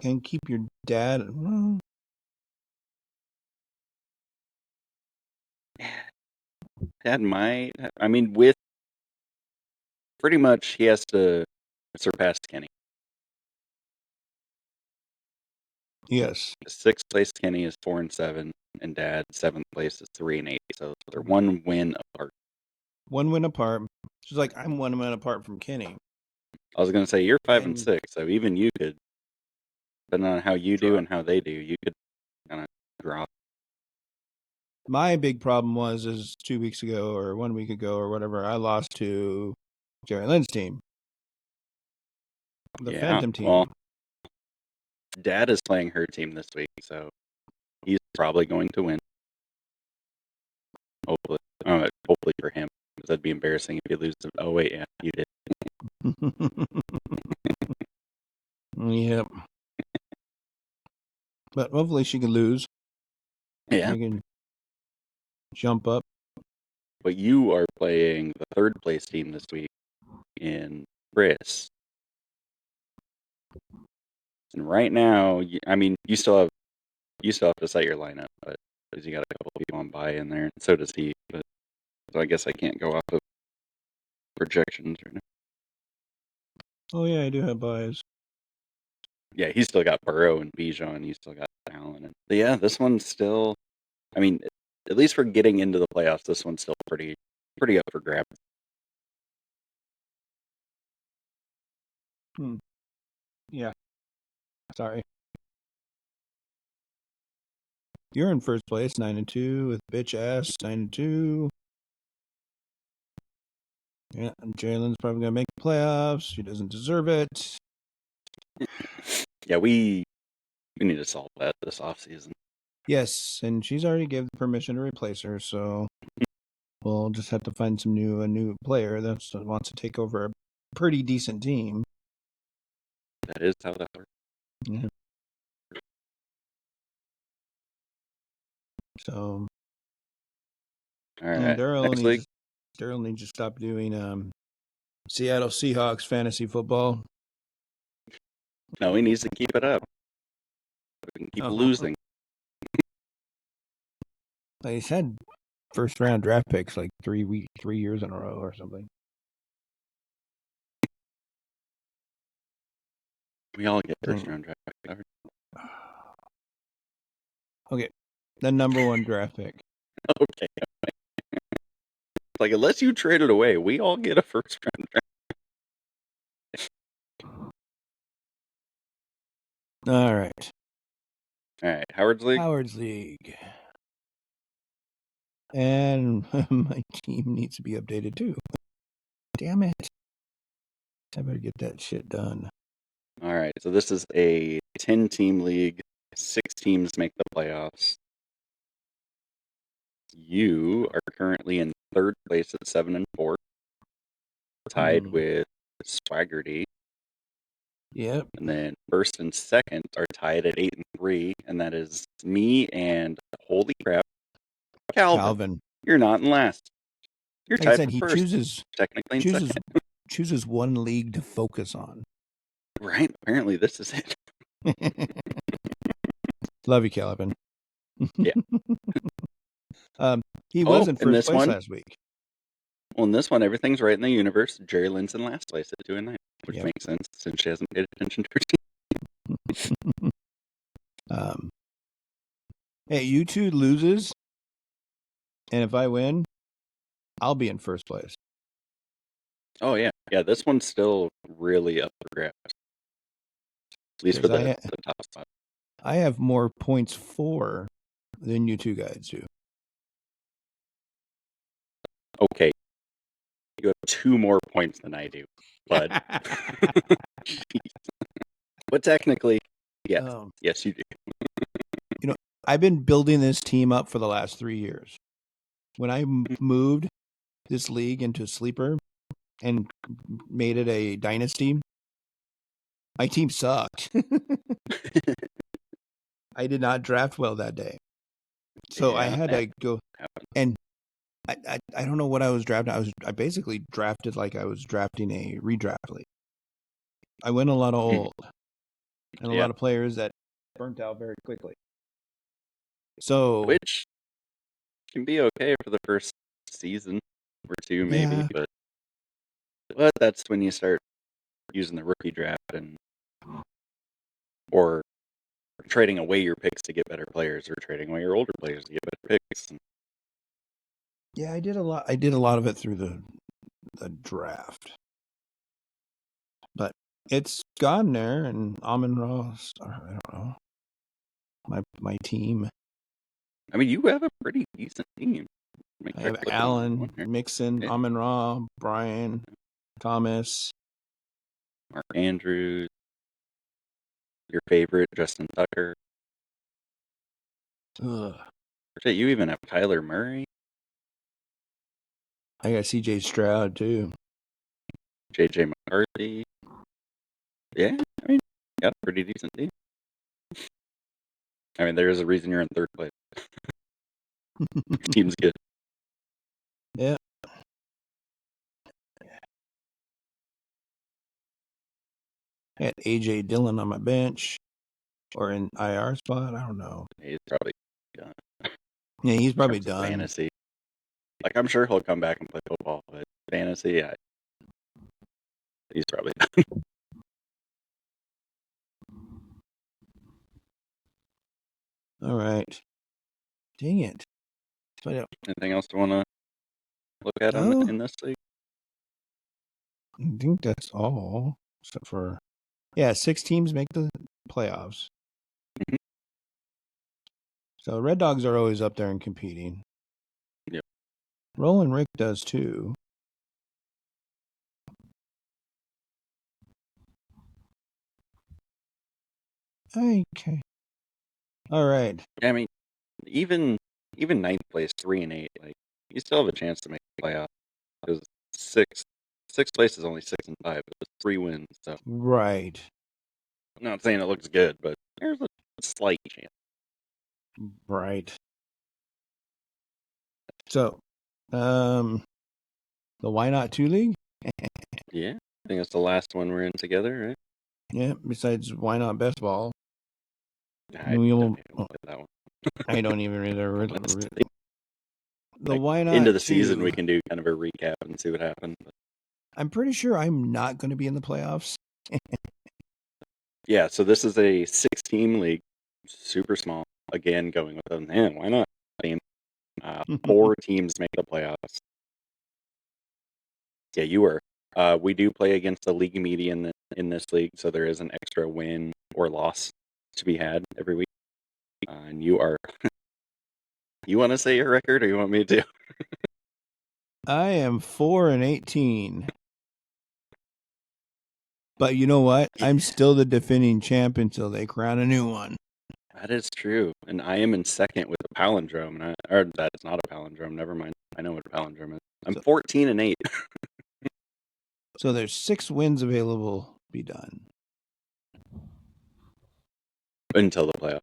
can keep your dad. Well, Dad might. I mean, with pretty much he has to surpass Kenny. yes. Sixth place Kenny is 4-7, and Dad seventh place is 3-8. So they're one win apart. One win apart. She's like, I'm 1 win apart from Kenny. I was going to say you're 5 and And- 6, so even you could, depending on how you do and how they do, you could kind of drop. My big problem is 2 weeks ago or 1 week ago or whatever, I lost to Jerry Lynn's team. The Phantom team. Well, Dad is playing her team this week, so he's probably going to win. Hopefully, hopefully for him, because that'd be embarrassing if you lose. Oh wait, yeah, you did. Yep. But hopefully she can lose. Yeah. She can jump up. But you are playing the third place team this week in Chris. And right now, you still have to set your lineup, but because you got a couple people on bye in there, and so does he. But so I guess I can't go off of projections right now. Oh yeah, I do have buys. Yeah, he's still got Burrow and Bijan. You still got Allen. But yeah, this one's still. I mean, at least for getting into the playoffs, this one's still pretty up for grabs. Yeah. Sorry. You're in first place, 9-2, with bitch ass 9-2. Yeah, and Jalen's probably gonna make the playoffs. She doesn't deserve it. Yeah, we need to solve that this offseason. Yes, and she's already given permission to replace her, so we'll just have to find a new player that wants to take over a pretty decent team. That is how that works. Yeah. So, All right. Daryl needs to stop doing Seattle Seahawks fantasy football. No, he needs to keep it up. We can keep losing. He's had first round draft picks like 3 years in a row or something. We all get first round draft picks. Okay, the number 1 draft pick. Okay. Like, unless you trade it away, we all get a first round draft. All right. Howard's League. Howard's League. And my team needs to be updated too. Damn it. I better get that shit done. All right. So this is a 10-team league. 6 teams make the playoffs. You are currently in third place at 7-4, tied with Swaggerty. Yep. And then first and second are tied at 8-3, and that is me and holy crap, Calvin. You're not in last. You're Like I tied said, for he first. Technically in second. chooses one league to focus on. Right. Apparently, this is it. Love you, Calvin. Yeah. He was in first place last week. Well, in this one, everything's right in the universe. Jerry Lynn's in last place at 2-9, which makes sense since she hasn't paid attention to her team. Hey, U2 loses, and if I win, I'll be in first place. Oh, yeah. Yeah, this one's still really up for grabs. At least for the top spot. I have more points for than you two guys do. Okay. You have 2 more points than I do, but but technically, yes. Yes, you do. I've been building this team up for the last 3 years. When I moved this league into Sleeper and made it a dynasty, my team sucked. I did not draft well that day. So I had to go, and I don't know what I was drafting. I basically drafted like I was drafting a redraft league. I went a lot of old. and a lot of players that burnt out very quickly. So, which can be okay for the first season or two, maybe, yeah, but that's when you start using the rookie draft or trading away your picks to get better players, or trading away your older players to get better picks. yeah, I did a lot of it through the draft, but it's gone there. And Amon Ross, I don't know, my team. I mean, you have a pretty decent team. I have Allen, Mixon, Amon Ra, Brian, Thomas, Mark Andrews, your favorite Justin Tucker. Ugh. Shit, you even have Kyler Murray. I got C.J. Stroud too. J.J. McCarthy. Yeah, I mean, got a pretty decent team. I mean, there is a reason you're in third place. Your team's good. Yeah. I had A.J. Dillon on my bench or in IR spot. I don't know. He's probably done. Yeah, he's probably done. Fantasy. Like, I'm sure he'll come back and play football, but fantasy, he's probably done. All right. Dang it. Anything else you want to look at in this league? I think that's all. Except for, 6 teams make the playoffs. Mhm. So Red Dogs are always up there and competing. Yep. Roland Rick does too. Okay. All right. I mean, even ninth place, 3-8, like, you still have a chance to make the playoff. Because sixth place is only 6-5, but it's 3 wins. So Right. I'm not saying it looks good, but there's a slight chance. Right. So, the Why Not 2 League? Yeah, I think that's the last one we're in together, right? Yeah, besides Why Not Best Ball. I don't even play that one. I don't even read the Why Not Into the 2. season, we can do kind of a recap and see what happened. But I'm pretty sure I'm not going to be in the playoffs. yeah, so this is a 6-team league, super small. Again, going with them. Man, why not? Team. 4 teams make the playoffs. Yeah, you were. We do play against the league median in this league, so there is an extra win or loss to be had every week. And you are. You want to say your record, or you want me to? I am 4-18. But you know what? I'm still the defending champ until they crown a new one. That is true. And I am in second with a palindrome. Or that's not a palindrome. Never mind. I know what a palindrome is. I'm 14-8. So there's 6 wins available to be done. Until the playoffs.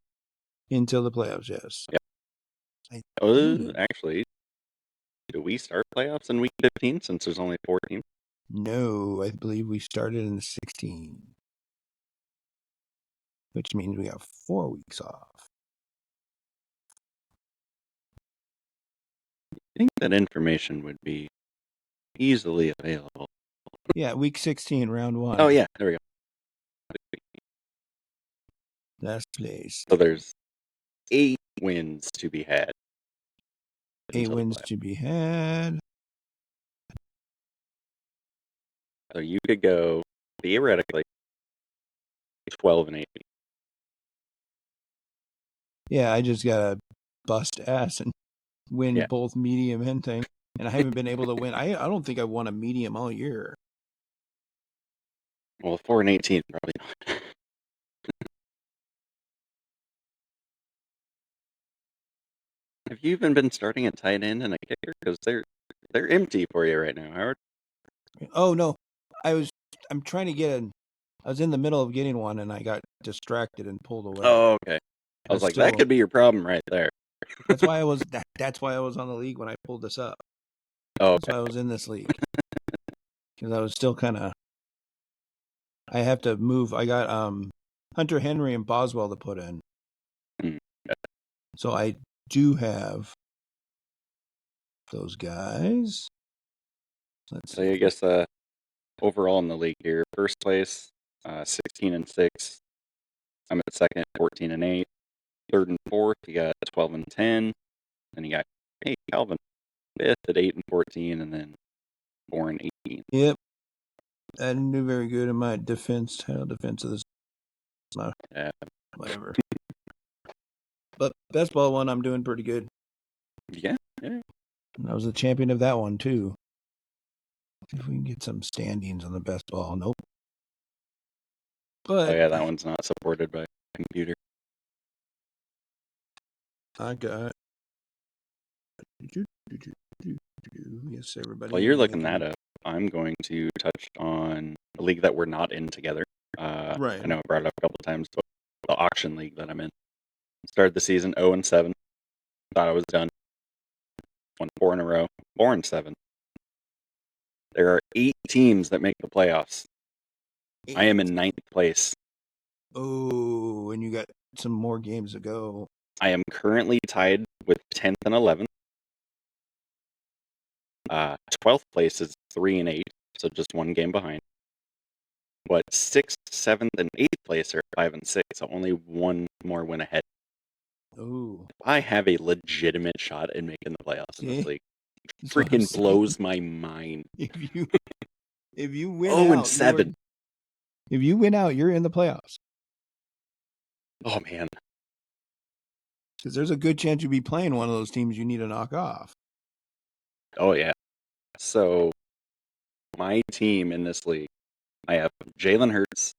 Until the playoffs, yes. Yep. Actually, do we start playoffs in week 15 since there's only 4 teams? No, I believe we started in 16. Which means we have 4 weeks off. I think that information would be easily available. Yeah, week 16, round 1. Oh, yeah, there we go. Last place. So there's 8 wins to be had. 8 wins to be had. So you could go, theoretically, 12-8. Yeah, I just gotta bust ass and win both medium and thing. And I haven't been able to win. I don't think I won a medium all year. Well, 4-18 probably not. Have you even been starting a tight end and a kicker? Because they're empty for you right now, Howard. Oh no, I'm trying to get I was in the middle of getting one and I got distracted and pulled away. Oh, okay. I was like, that could be your problem right there. That's why I was. That's why I was on the league when I pulled this up. Oh, that's why I was in this league because I was still kind of. I have to move. I got Hunter Henry and Boswell to put in. Yeah. So I do have those guys. Let's So see. I guess overall in the league here, first place, 16-6. I'm at second, 14-8. Third and fourth, you got 12-10. Then you got Calvin, fifth at 8-14, and then 4-18. Yep. I didn't do very good in my defense. Title defense of this. No, whatever. But best ball one, I'm doing pretty good. Yeah. And I was the champion of that one too. See if we can get some standings on the best ball. Nope. But Oh yeah, that one's not supported by computer. I got. Yes, everybody. While you're looking that up, I'm going to touch on a league that we're not in together. Right. I know I brought it up a couple of times, but the auction league that I'm in. Started the season 0-7. Thought I was done. Won 4 in a row. 4-7. There are 8 teams that make the playoffs. I am in 9th place. Oh, and you got some more games to go. I am currently tied with 10th and 11th. 12th place is 3-8, so just one game behind. But 6th, 7th, and 8th place are 5-6, so only one more win ahead. Oh, I have a legitimate shot in making the playoffs in this league. that's what I'm Freaking saying. blows my mind. If you win 0-7. If you win out, you're in the playoffs. Oh man. Because there's a good chance you'll be playing one of those teams you need to knock off. Oh yeah. So my team in this league, I have Jalen Hurts,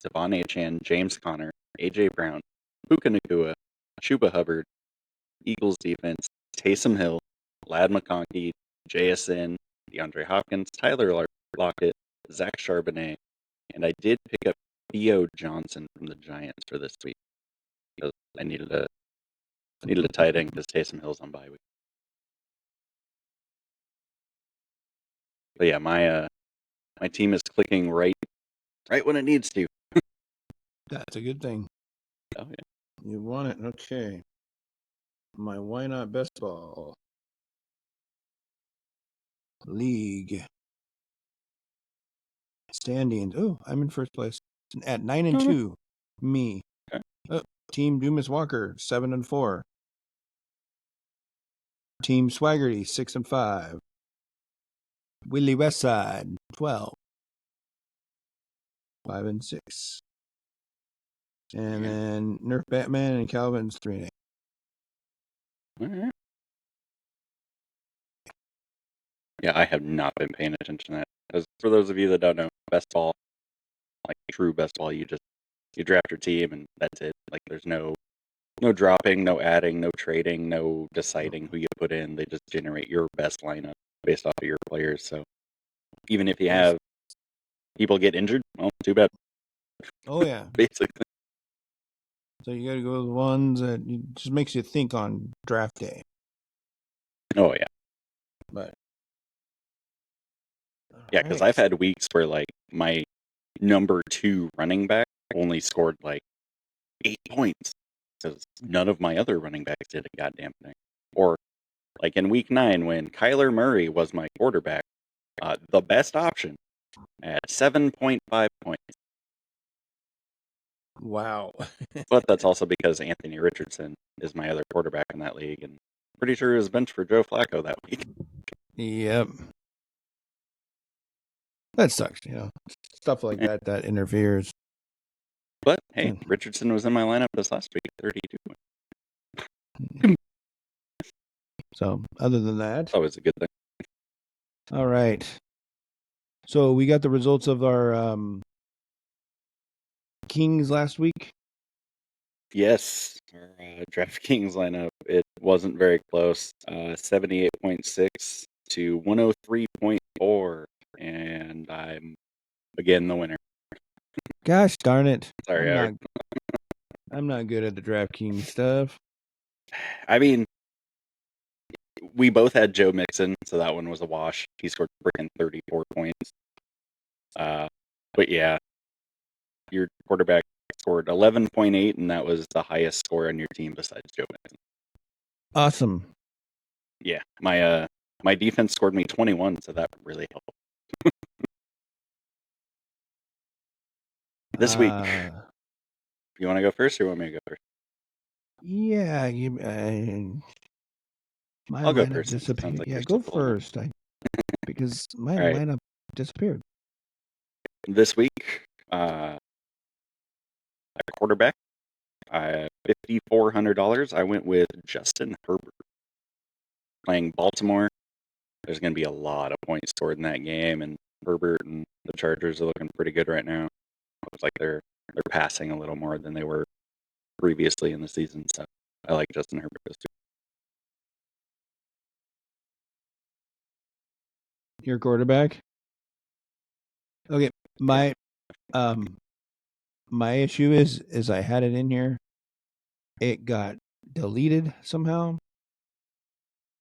Devon Achane, James Conner, AJ Brown, Puka Nacua, Chuba Hubbard, Eagles defense, Taysom Hill, Lad McConkey, JSN, DeAndre Hopkins, Tyler Lockett, Zach Charbonnet, and I did pick up Theo Johnson from the Giants for this week because I needed a tight end because Taysom Hill's on bye week. But yeah, my team is clicking right when it needs to. That's a good thing. Oh yeah. You want it. Okay. My why not best ball league standings. Oh, I'm in first place at 9-2. Me. Okay. Oh, Team Dumas Walker 7-4. Team Swaggerty 6-5. Willie Westside 12. 5-6. And then Nerf Batman and Calvin's 3-8. All right. Yeah, I have not been paying attention to that. Because for those of you that don't know, best ball, like true best ball, you draft your team and that's it. Like there's no dropping, no adding, no trading, no deciding who you put in. They just generate your best lineup based off of your players. So even if you have people get injured, well, too bad. Oh yeah. Basically. So you got to go with the ones that just makes you think on draft day. Oh yeah. But yeah, because I've had weeks where like my number 2 running back only scored like 8 points because none of my other running backs did a goddamn thing. Or like in week 9 when Kyler Murray was my quarterback, the best option at 7.5 points. Wow. But that's also because Anthony Richardson is my other quarterback in that league, and pretty sure he was benched for Joe Flacco that week. Yep. That sucks, stuff like that interferes. But hey, Richardson was in my lineup this last week, 32. So other than that, always a good thing. All right. So we got the results of our Kings last week. Yes, our DraftKings lineup, it wasn't very close. 78.6 to 103.4, and I'm again the winner. Gosh darn it! Sorry, I'm not good at the DraftKings stuff. I mean, we both had Joe Mixon, so that one was a wash. He scored freaking 34 points. But yeah, your quarterback scored 11.8, and that was the highest score on your team besides Joe Mixon. Awesome. Yeah, my defense scored me 21, so that really helped. This week, you want to go first, or you want me to go first? Yeah, my I'll go lineup first. Since it sounds disappeared. like Yeah, you're go still pulling it. first. Because my All right. lineup disappeared. This week, at quarterback, $5,400. I went with Justin Herbert. Playing Baltimore, there's going to be a lot of points scored in that game, and Herbert and the Chargers are looking pretty good right now. Looks like they're passing a little more than they were previously in the season, so I like Justin Herbert this week. Your quarterback? Okay, my issue is I had it in here. It got deleted somehow.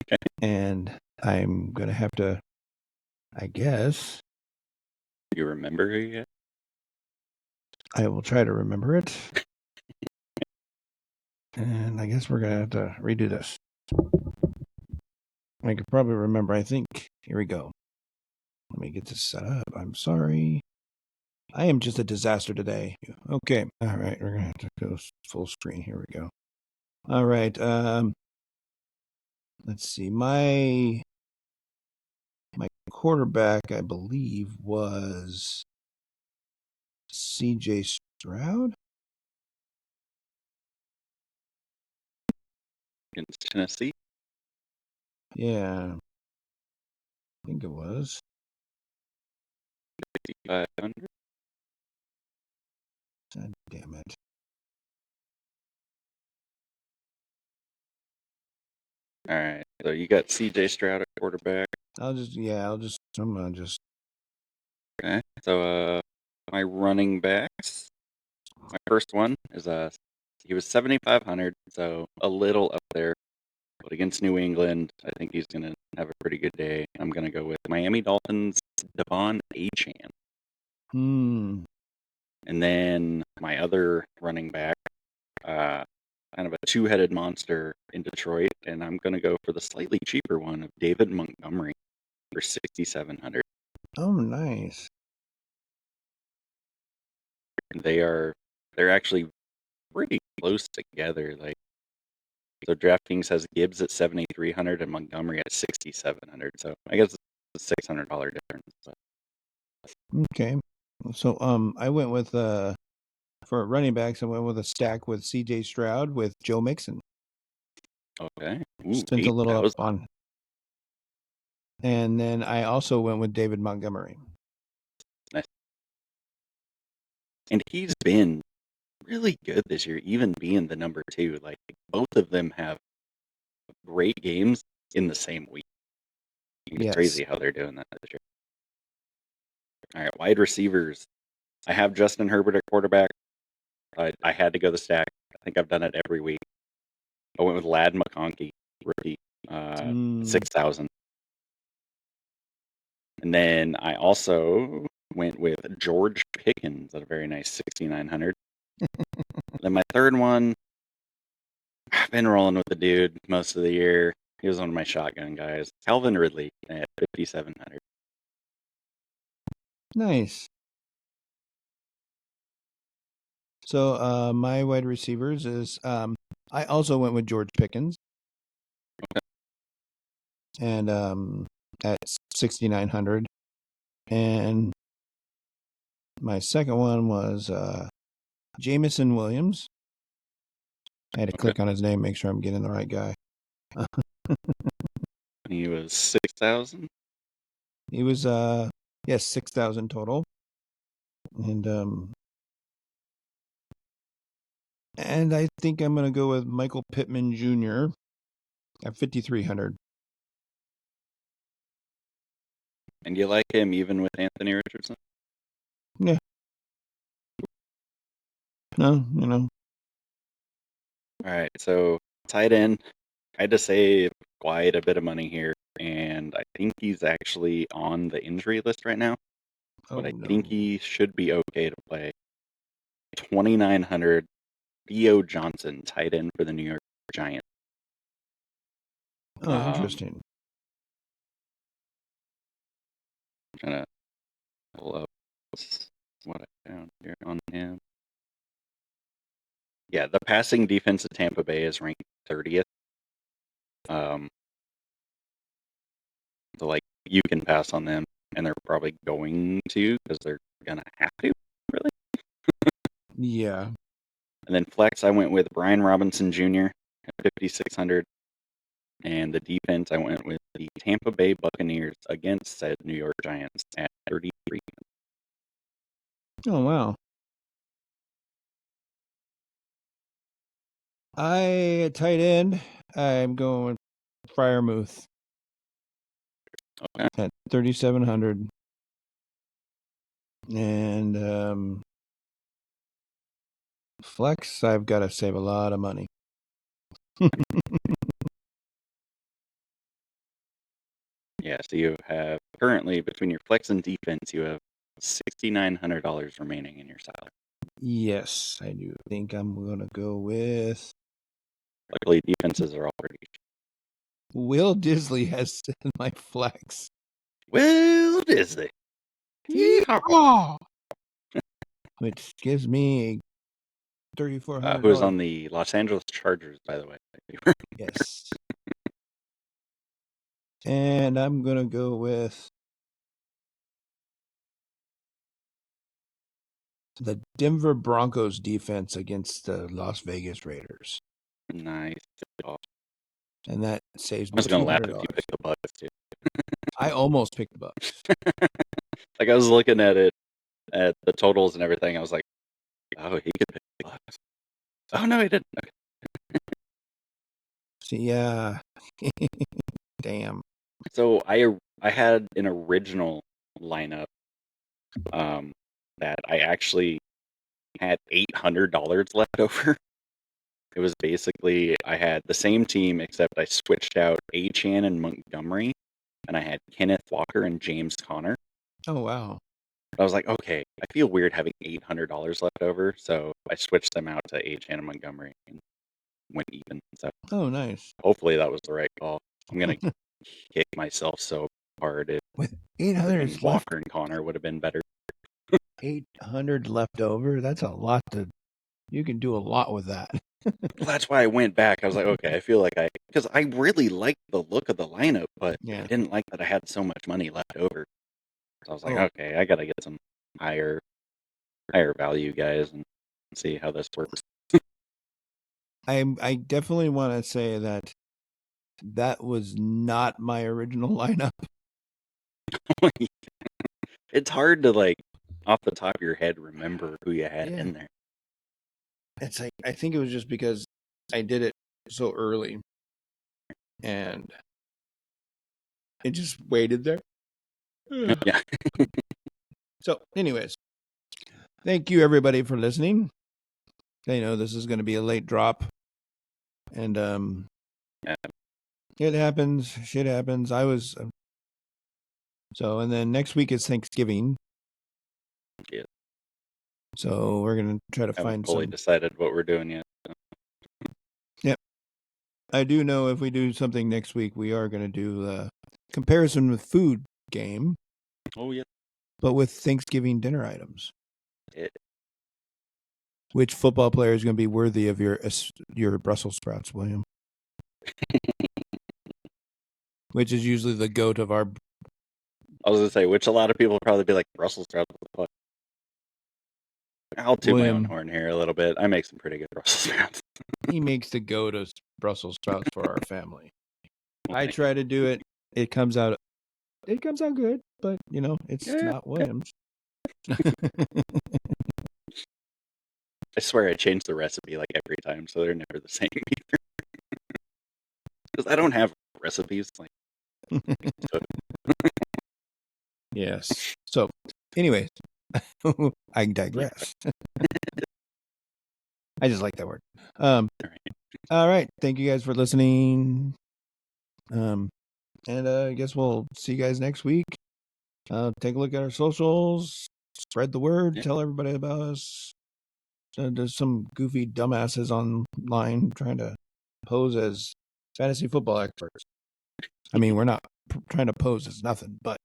Okay. And I'm gonna have to, I guess. Do you remember who you got? I will try to remember it. And I guess we're gonna have to redo this. I could probably remember. I think. Here we go. Let me get this set up. I'm sorry. I am just a disaster today. Okay. All right. We're gonna have to go full screen. Here we go. All right. Let's see. My quarterback, I believe, was C.J. Stroud. Against Tennessee? Yeah. I think it was. 5,500. God damn it. All right. So you got C.J. Stroud at quarterback. I'm gonna just. Okay. So my running backs. My first one is he was 7,500, so a little up there. But against New England, I think he's gonna have a pretty good day. I'm gonna go with Miami Dolphins, Devon Achane. And then my other running back, kind of a two-headed monster in Detroit, and I'm going to go for the slightly cheaper one of David Montgomery for 6,700. Oh, nice. They're actually pretty close together. Like, so DraftKings has Gibbs at 7,300 and Montgomery at 6,700. So I guess it's a $600 difference. But. Okay. So I went with for running backs, I went with a stack with C.J. Stroud with Joe Mixon. Okay. Ooh, Spent a little up 8,000. on. And then I also went with David Montgomery. Nice. And he's been really good this year, even being the number 2. Like, both of them have great games in the same week. It's crazy how they're doing that this year. All right, wide receivers. I have Justin Herbert at quarterback. I had to go the stack. I think I've done it every week. I went with Lad McConkey, rookie, 6,000. And then I also went with George Pickens at a very nice 6,900. Then my third one, I've been rolling with the dude most of the year. He was one of my shotgun guys. Calvin Ridley at 5,700. Nice. So my wide receivers is I also went with George Pickens. Okay. And at 6,900. And my second one was Jameson Williams. I had to click on his name, make sure I'm getting the right guy. He was 6,000. He was 6,000 total. And I think I'm going to go with Michael Pittman Jr. at 5,300. And you like him even with Anthony Richardson? Yeah. No, All right, so tight end. I had to save quite a bit of money here, and I think he's actually on the injury list right now. But I think he should be okay to play. $2,900. Theo Johnson, tight end for the New York Giants. Oh, interesting. I'm trying to pull up what I found here on him. Yeah, the passing defense of Tampa Bay is ranked 30th. So, like, you can pass on them, and they're probably going to because they're going to have to, really. Yeah. And then flex, I went with Brian Robinson Jr. at 5,600. And the defense, I went with the Tampa Bay Buccaneers against said New York Giants at 33. Oh, wow. At tight end, I'm going with Fryermuth Okay. at 3,700. And flex, I've got to save a lot of money. Yeah, so you have currently between your flex and defense, you have $6,900 remaining in your salary. Yes, I do think I'm going to go with Luckily, defenses are all pretty. Will Disley has my flex. Will Disney. Yeehaw! Which gives me $3,400. Who is on the Los Angeles Chargers, by the way. Yes. And I'm going to go with the Denver Broncos defense against the Las Vegas Raiders. Nice. And that saves I me was going to laugh if $200. you picked the Bucks, too. I almost picked the Bucks. Like, I was looking at it, at the totals and everything. I was like, oh, he could pick the Bucks. Oh, no, he didn't. Okay. See, yeah. Damn. So I had an original lineup that I actually had $800 left over. It was basically, I had the same team, except I switched out Achane and Montgomery, and I had Kenneth Walker and James Conner. Oh, wow. I was like, okay, I feel weird having $800 left over, so I switched them out to Achane and Montgomery and went even. So Oh, nice. hopefully that was the right call. I'm going to kick myself so hard if With 800 left, Walker and Connor would have been better. 800 left over. That's a lot to. You can do a lot with that. Well, that's why I went back. I was like, okay, I feel like because I really liked the look of the lineup, but Yeah. I didn't like that I had so much money left over. So I was like, Oh. okay, I got to get some higher value guys and see how this works. I definitely want to say that was not my original lineup. It's hard to, like, off the top of your head, remember who you had Yeah. in there. It's like, I think it was just because I did it so early and it just waited there. Yeah. So, anyways, thank you everybody for listening. I know this is going to be a late drop, and Yeah. it happens. Shit happens. So, and then next week is Thanksgiving. Yeah. So we're gonna try to I haven't find fully some. decided what we're doing yet. So. Yep. I do know if we do something next week, we are going to do a comparison with food game. Oh, yeah. But with Thanksgiving dinner items. Yeah. Which football player is going to be worthy of your Brussels sprouts, William? Which is usually the goat of our. I was going to say, which a lot of people will probably be like, Brussels sprouts. I'll toot my own horn here a little bit. I make some pretty good Brussels sprouts. He makes the goat of Brussels sprouts for our family. I try to do it. It comes out good, but it's not William's. I swear I change the recipe like every time, so they're never the same either. Because I don't have recipes. Like, Yes. So, anyways, I digress. I just like that word. All right. Thank you guys for listening. And I guess we'll see you guys next week. Take a look at our socials. Spread the word. Tell everybody about us. there's some goofy dumbasses online trying to pose as fantasy football experts. I mean, we're not trying to pose as nothing, but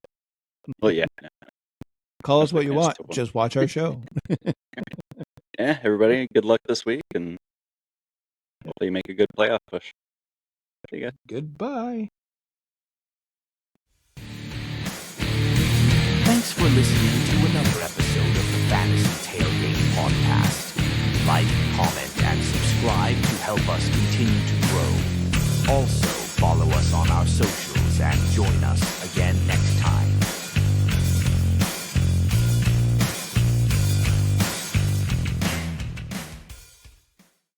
Well, yeah. call us what you Yes, want. to one. Just watch our show. Yeah, everybody, good luck this week, and hopefully you make a good playoff push. See you guys. Goodbye. Thanks for listening to another episode of the Fantasy Tailgate podcast. Like, comment, and subscribe to help us continue to grow. Also, follow us on our socials and join us again